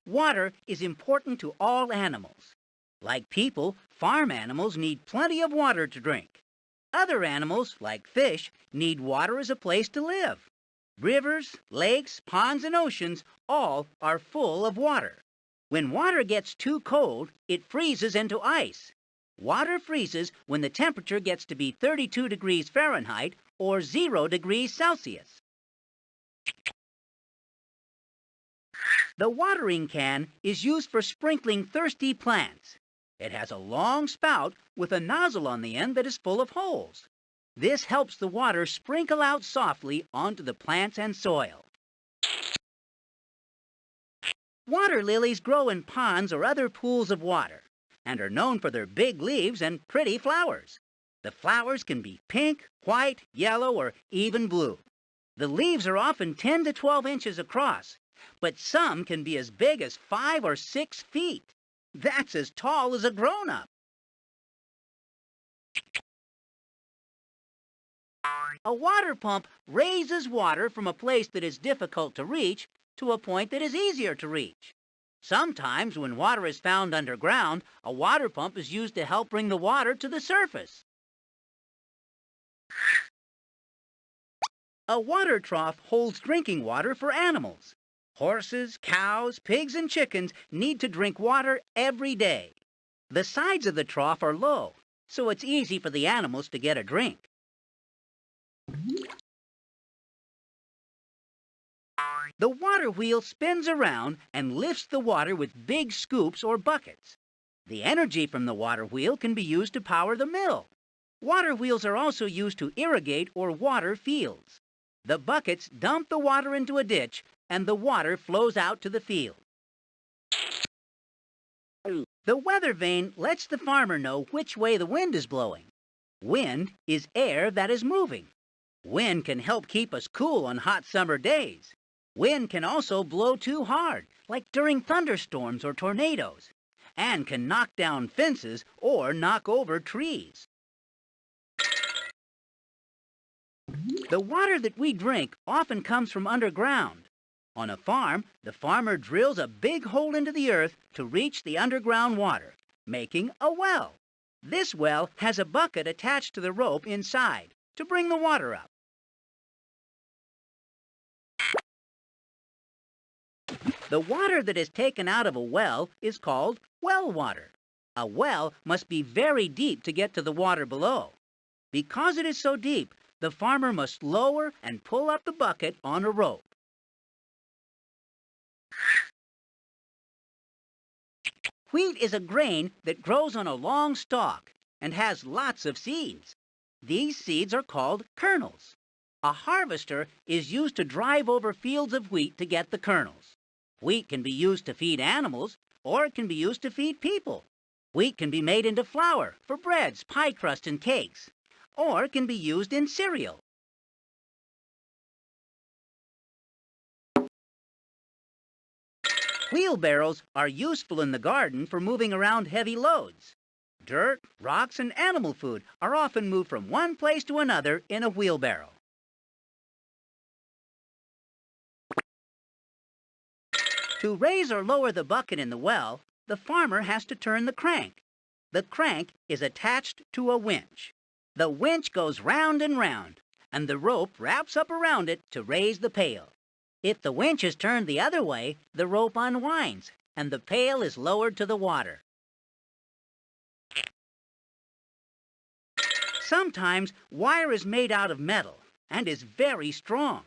Water is important to all animals. Like people, farm animals need plenty of water to drink. Other animals, like fish, need water as a place to live. Rivers, lakes, ponds, and oceans all are full of water. When water gets too cold, it freezes into ice. Water freezes when the temperature gets to be 32 degrees Fahrenheit or 0 degrees Celsius. The watering can is used for sprinkling thirsty plants. It has a long spout with a nozzle on the end that is full of holes. This helps the water sprinkle out softly onto the plants and soil. Water lilies grow in ponds or other pools of water and are known for their big leaves and pretty flowers. The flowers can be pink, white, yellow, or even blue. The leaves are often 10 to 12 inches across, but some can be as big as 5 or 6 feet. That's as tall as a grown-up. A water pump raises water from a place that is difficult to reach to a point that is easier to reach. Sometimes, when water is found underground, a water pump is used to help bring the water to the surface. A water trough holds drinking water for animals. Horses, cows, pigs, and chickens need to drink water every day. The sides of the trough are low, so it's easy for the animals to get a drink. The water wheel spins around and lifts the water with big scoops or buckets. The energy from the water wheel can be used to power the mill. Water wheels are also used to irrigate or water fields. The buckets dump the water into a ditch, and the water flows out to the field. The weather vane lets the farmer know which way the wind is blowing. Wind is air that is moving. Wind can help keep us cool on hot summer days. Wind can also blow too hard, like during thunderstorms or tornadoes, and can knock down fences or knock over trees. The water that we drink often comes from underground. On a farm, the farmer drills a big hole into the earth to reach the underground water, making a well. This well has a bucket attached to the rope inside to bring the water up. The water that is taken out of a well is called well water. A well must be very deep to get to the water below. Because it is so deep, the farmer must lower and pull up the bucket on a rope. Wheat is a grain that grows on a long stalk and has lots of seeds. These seeds are called kernels. A harvester is used to drive over fields of wheat to get the kernels. Wheat can be used to feed animals, or it can be used to feed people. Wheat can be made into flour for breads, pie crust, and cakes, or it can be used in cereal. Wheelbarrows are useful in the garden for moving around heavy loads. Dirt, rocks, and animal food are often moved from one place to another in a wheelbarrow. To raise or lower the bucket in the well, the farmer has to turn the crank. The crank is attached to a winch. The winch goes round and round, and the rope wraps up around it to raise the pail. If the winch is turned the other way, the rope unwinds, and the pail is lowered to the water. Sometimes wire is made out of metal and is very strong.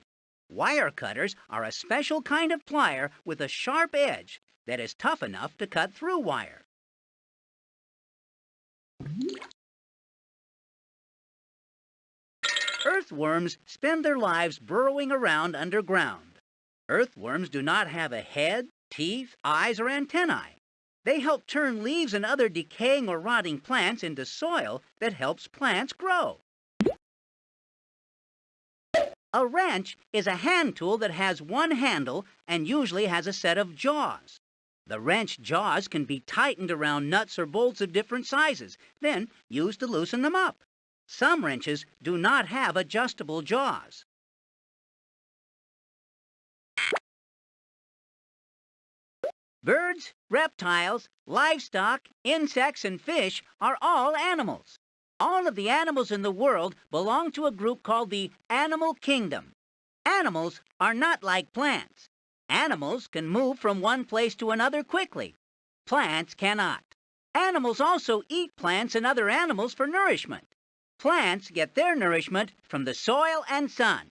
Wire cutters are a special kind of plier with a sharp edge that is tough enough to cut through wire. Earthworms spend their lives burrowing around underground. Earthworms do not have a head, teeth, eyes, or antennae. They help turn leaves and other decaying or rotting plants into soil that helps plants grow. A wrench is a hand tool that has one handle and usually has a set of jaws. The wrench jaws can be tightened around nuts or bolts of different sizes, then used to loosen them up. Some wrenches do not have adjustable jaws. Birds, reptiles, livestock, insects, and fish are all animals. All of the animals in the world belong to a group called the animal kingdom. Animals are not like plants. Animals can move from one place to another quickly. Plants cannot. Animals also eat plants and other animals for nourishment. Plants get their nourishment from the soil and sun.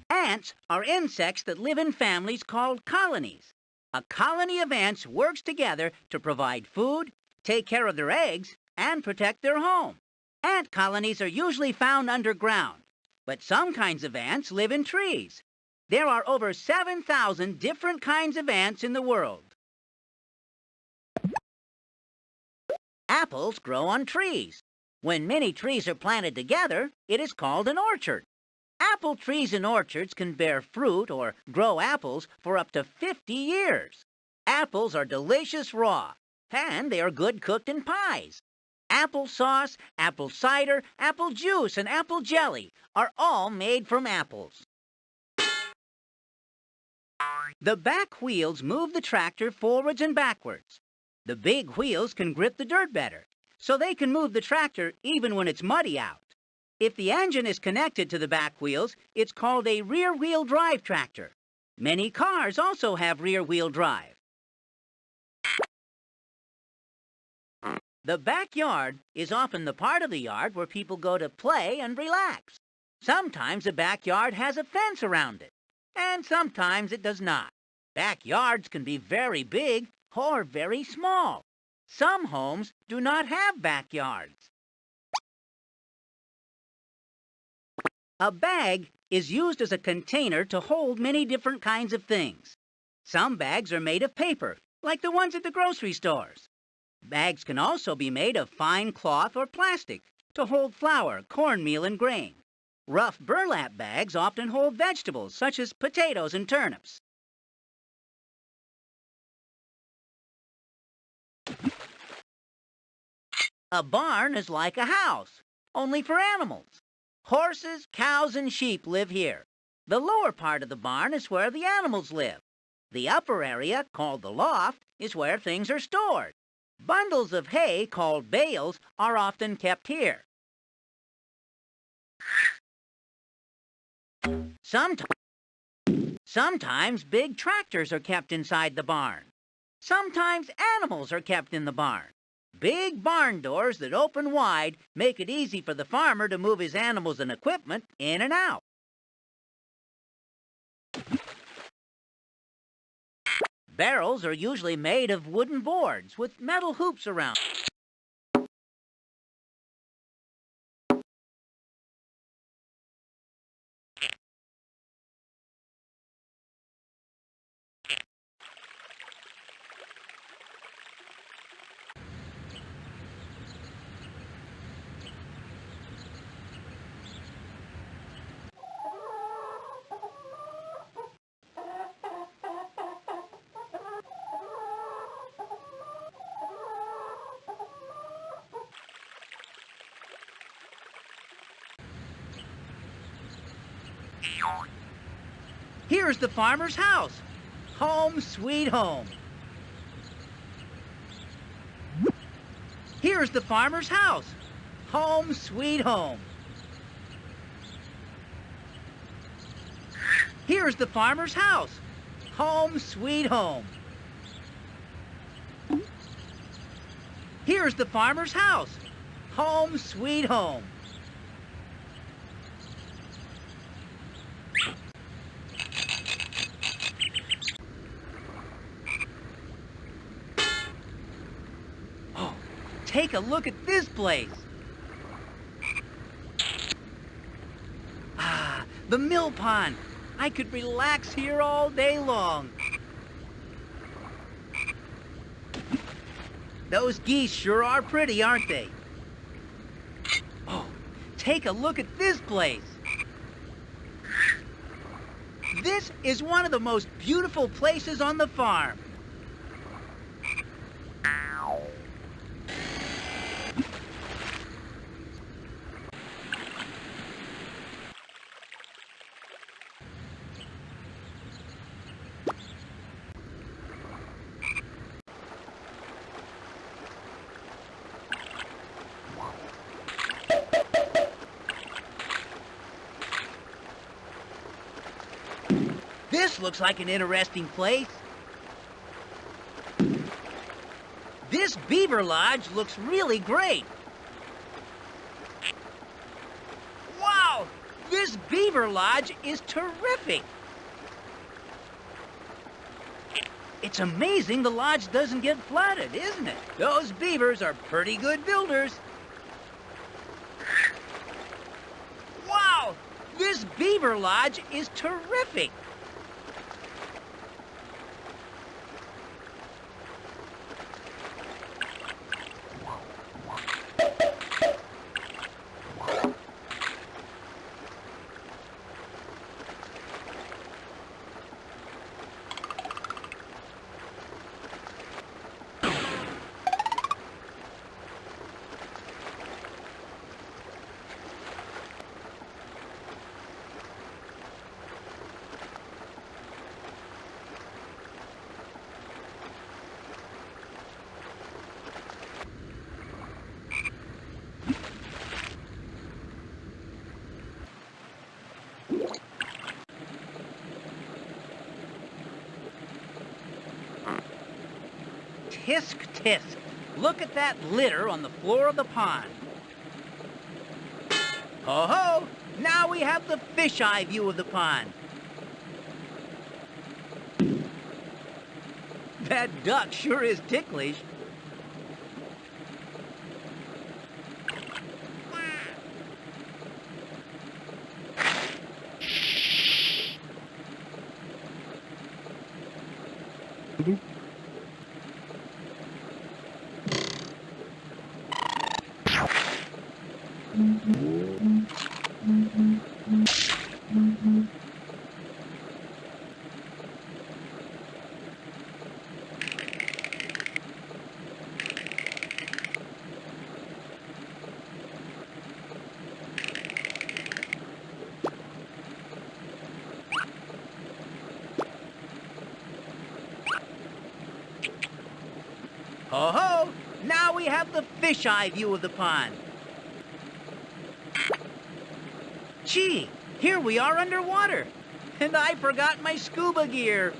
Ants are insects that live in families called colonies. A colony of ants works together to provide food, take care of their eggs, and protect their home. Ant colonies are usually found underground, but some kinds of ants live in trees. There are over 7,000 different kinds of ants in the world. Apples grow on trees. When many trees are planted together, it is called an orchard. Apple trees and orchards can bear fruit or grow apples for up to 50 years. Apples are delicious raw, and they are good cooked in pies. Apple sauce, apple cider, apple juice, and apple jelly are all made from apples. The back wheels move the tractor forwards and backwards. The big wheels can grip the dirt better, so they can move the tractor even when it's muddy out. If the engine is connected to the back wheels, it's called a rear-wheel drive tractor. Many cars also have rear-wheel drive. The backyard is often the part of the yard where people go to play and relax. Sometimes the backyard has a fence around it, and sometimes it does not. Backyards can be very big or very small. Some homes do not have backyards. A bag is used as a container to hold many different kinds of things. Some bags are made of paper, like the ones at the grocery stores. Bags can also be made of fine cloth or plastic to hold flour, cornmeal, and grain. Rough burlap bags often hold vegetables, such as potatoes and turnips. A barn is like a house, only for animals. Horses, cows, and sheep live here. The lower part of the barn is where the animals live. The upper area, called the loft, is where things are stored. Bundles of hay, called bales, are often kept here. Sometimes big tractors are kept inside the barn. Sometimes animals are kept in the barn. Big barn doors that open wide make it easy for the farmer to move his animals and equipment in and out. Barrels are usually made of wooden boards with metal hoops around. Here's the farmer's house. Home sweet home. Here's the farmer's house. Home sweet home. Here's the farmer's house. Home sweet home. Here's the farmer's house. Home sweet home. Take a look at this place. Ah, the mill pond. I could relax here all day long. Those geese sure are pretty, aren't they? Oh, take a look at this place. This is one of the most beautiful places on the farm. This looks like an interesting place. This Beaver Lodge looks really great. Wow! This Beaver Lodge is terrific. It's amazing the lodge doesn't get flooded, isn't it? Those beavers are pretty good builders. Wow! This Beaver Lodge is terrific. Tisk, tisk. Look at that litter on the floor of the pond. Ho-ho! Now we have the fisheye view of the pond. That duck sure is ticklish. Ho-ho! Now we have the fisheye view of the pond. Gee, here we are underwater. And I forgot my scuba gear.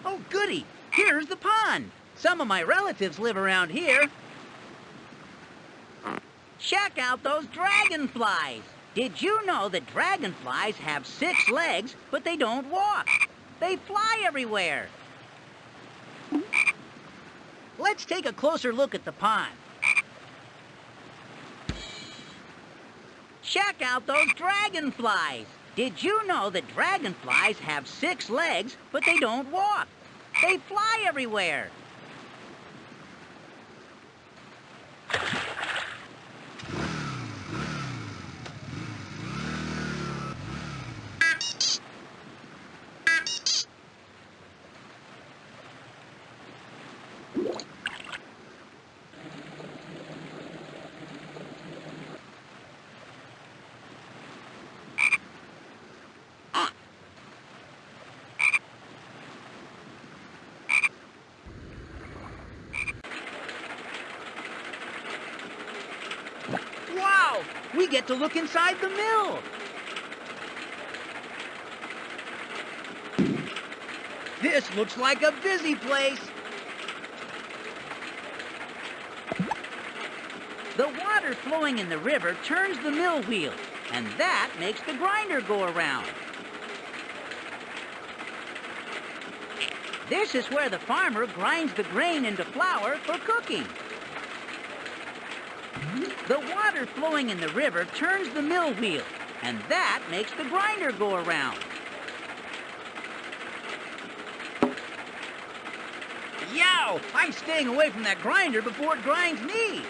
Oh, goody! Here's the pond. Some of my relatives live around here. Check out those dragonflies. Did you know that dragonflies have 6 legs, but they don't walk? They fly everywhere. Let's take a closer look at the pond. Check out those dragonflies. Did you know that dragonflies have 6 legs, but they don't walk? They fly everywhere. Wow! We get to look inside the mill! This looks like a busy place! The water flowing in the river turns the mill wheel, and that makes the grinder go around. This is where the farmer grinds the grain into flour for cooking. The water flowing in the river turns the mill wheel, and that makes the grinder go around. Yow! I'm staying away from that grinder before it grinds me!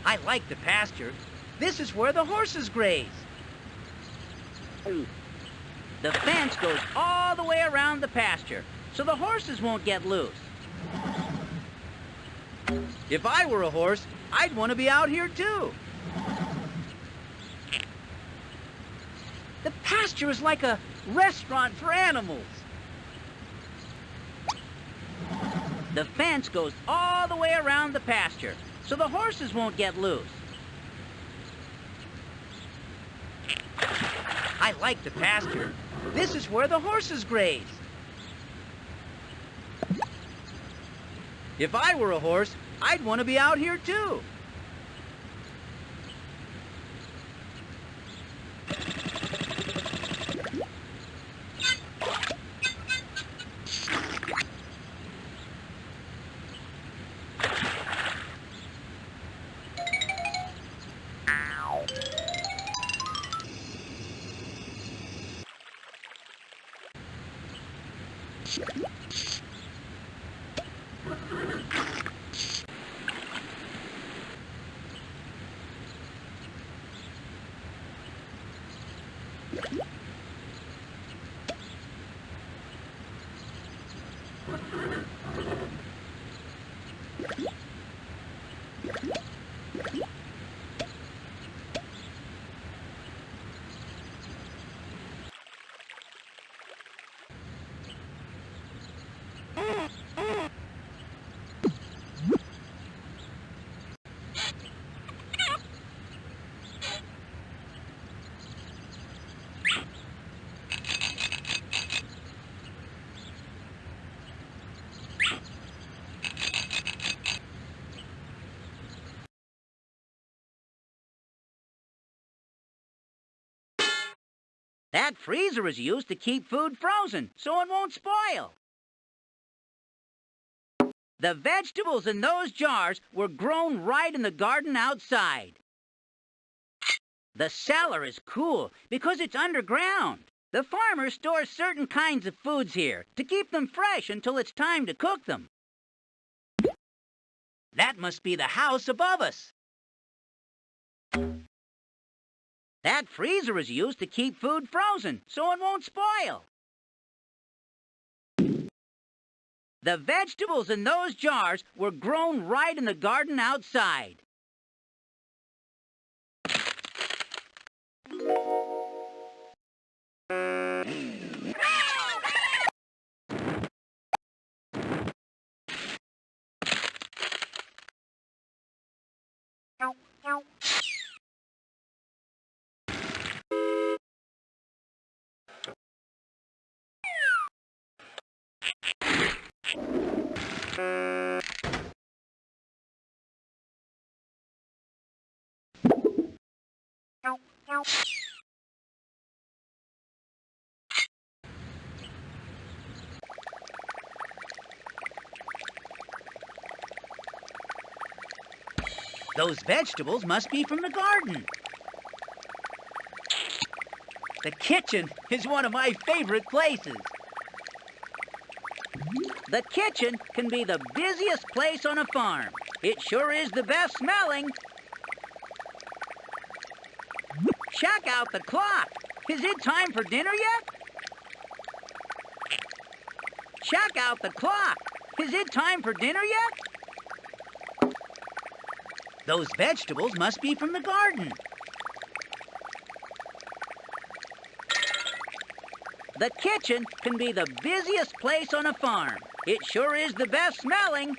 I like the pasture. This is where the horses graze. The fence goes all the way around the pasture, so the horses won't get loose. If I were a horse, I'd want to be out here too. The pasture is like a restaurant for animals. The fence goes all the way around the pasture, so the horses won't get loose. I like the pasture. This is where the horses graze. If I were a horse, I'd want to be out here too. That freezer is used to keep food frozen so it won't spoil. The vegetables in those jars were grown right in the garden outside. The cellar is cool because it's underground. The farmer stores certain kinds of foods here to keep them fresh until it's time to cook them. That must be the house above us. That freezer is used to keep food frozen so it won't spoil. The vegetables in those jars were grown right in the garden outside. Those vegetables must be from the garden. The kitchen is one of my favorite places. The kitchen can be the busiest place on a farm. It sure is the best smelling. Check out the clock. Is it time for dinner yet? Check out the clock. Is it time for dinner yet? Those vegetables must be from the garden. The kitchen can be the busiest place on a farm. It sure is the best smelling.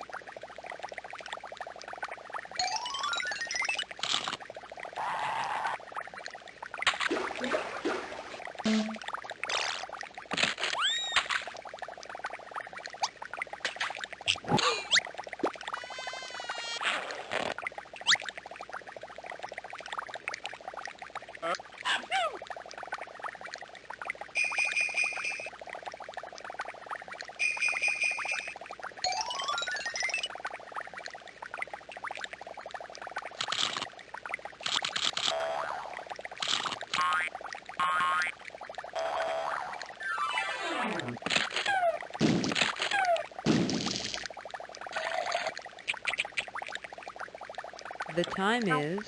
The time is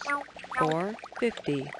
4:50.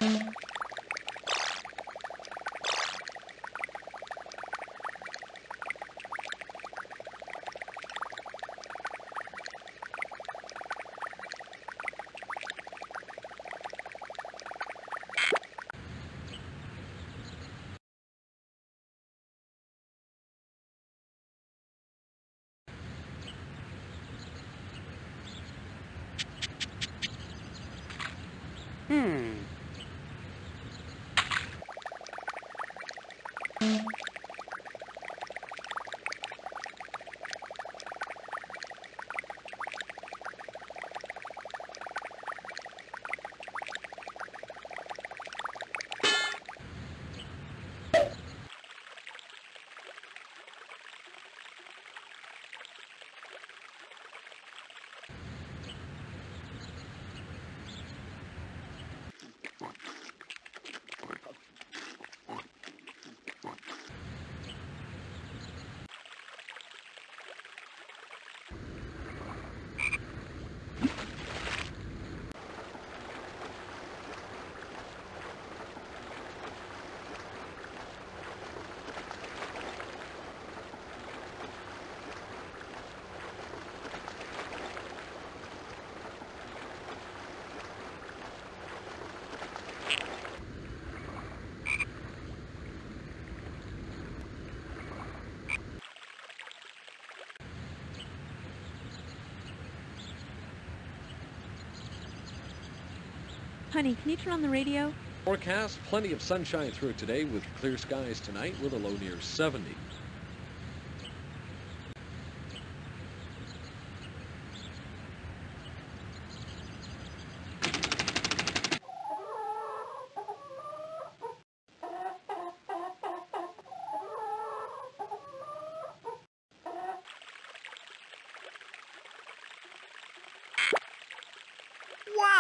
Honey, can you turn on the radio? Forecast, plenty of sunshine through today with clear skies tonight with a low near 70.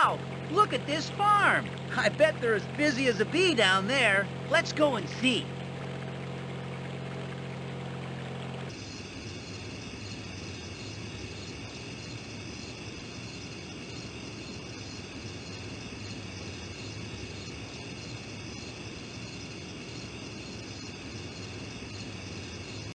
Wow! Look at this farm! I bet they're as busy as a bee down there. Let's go and see.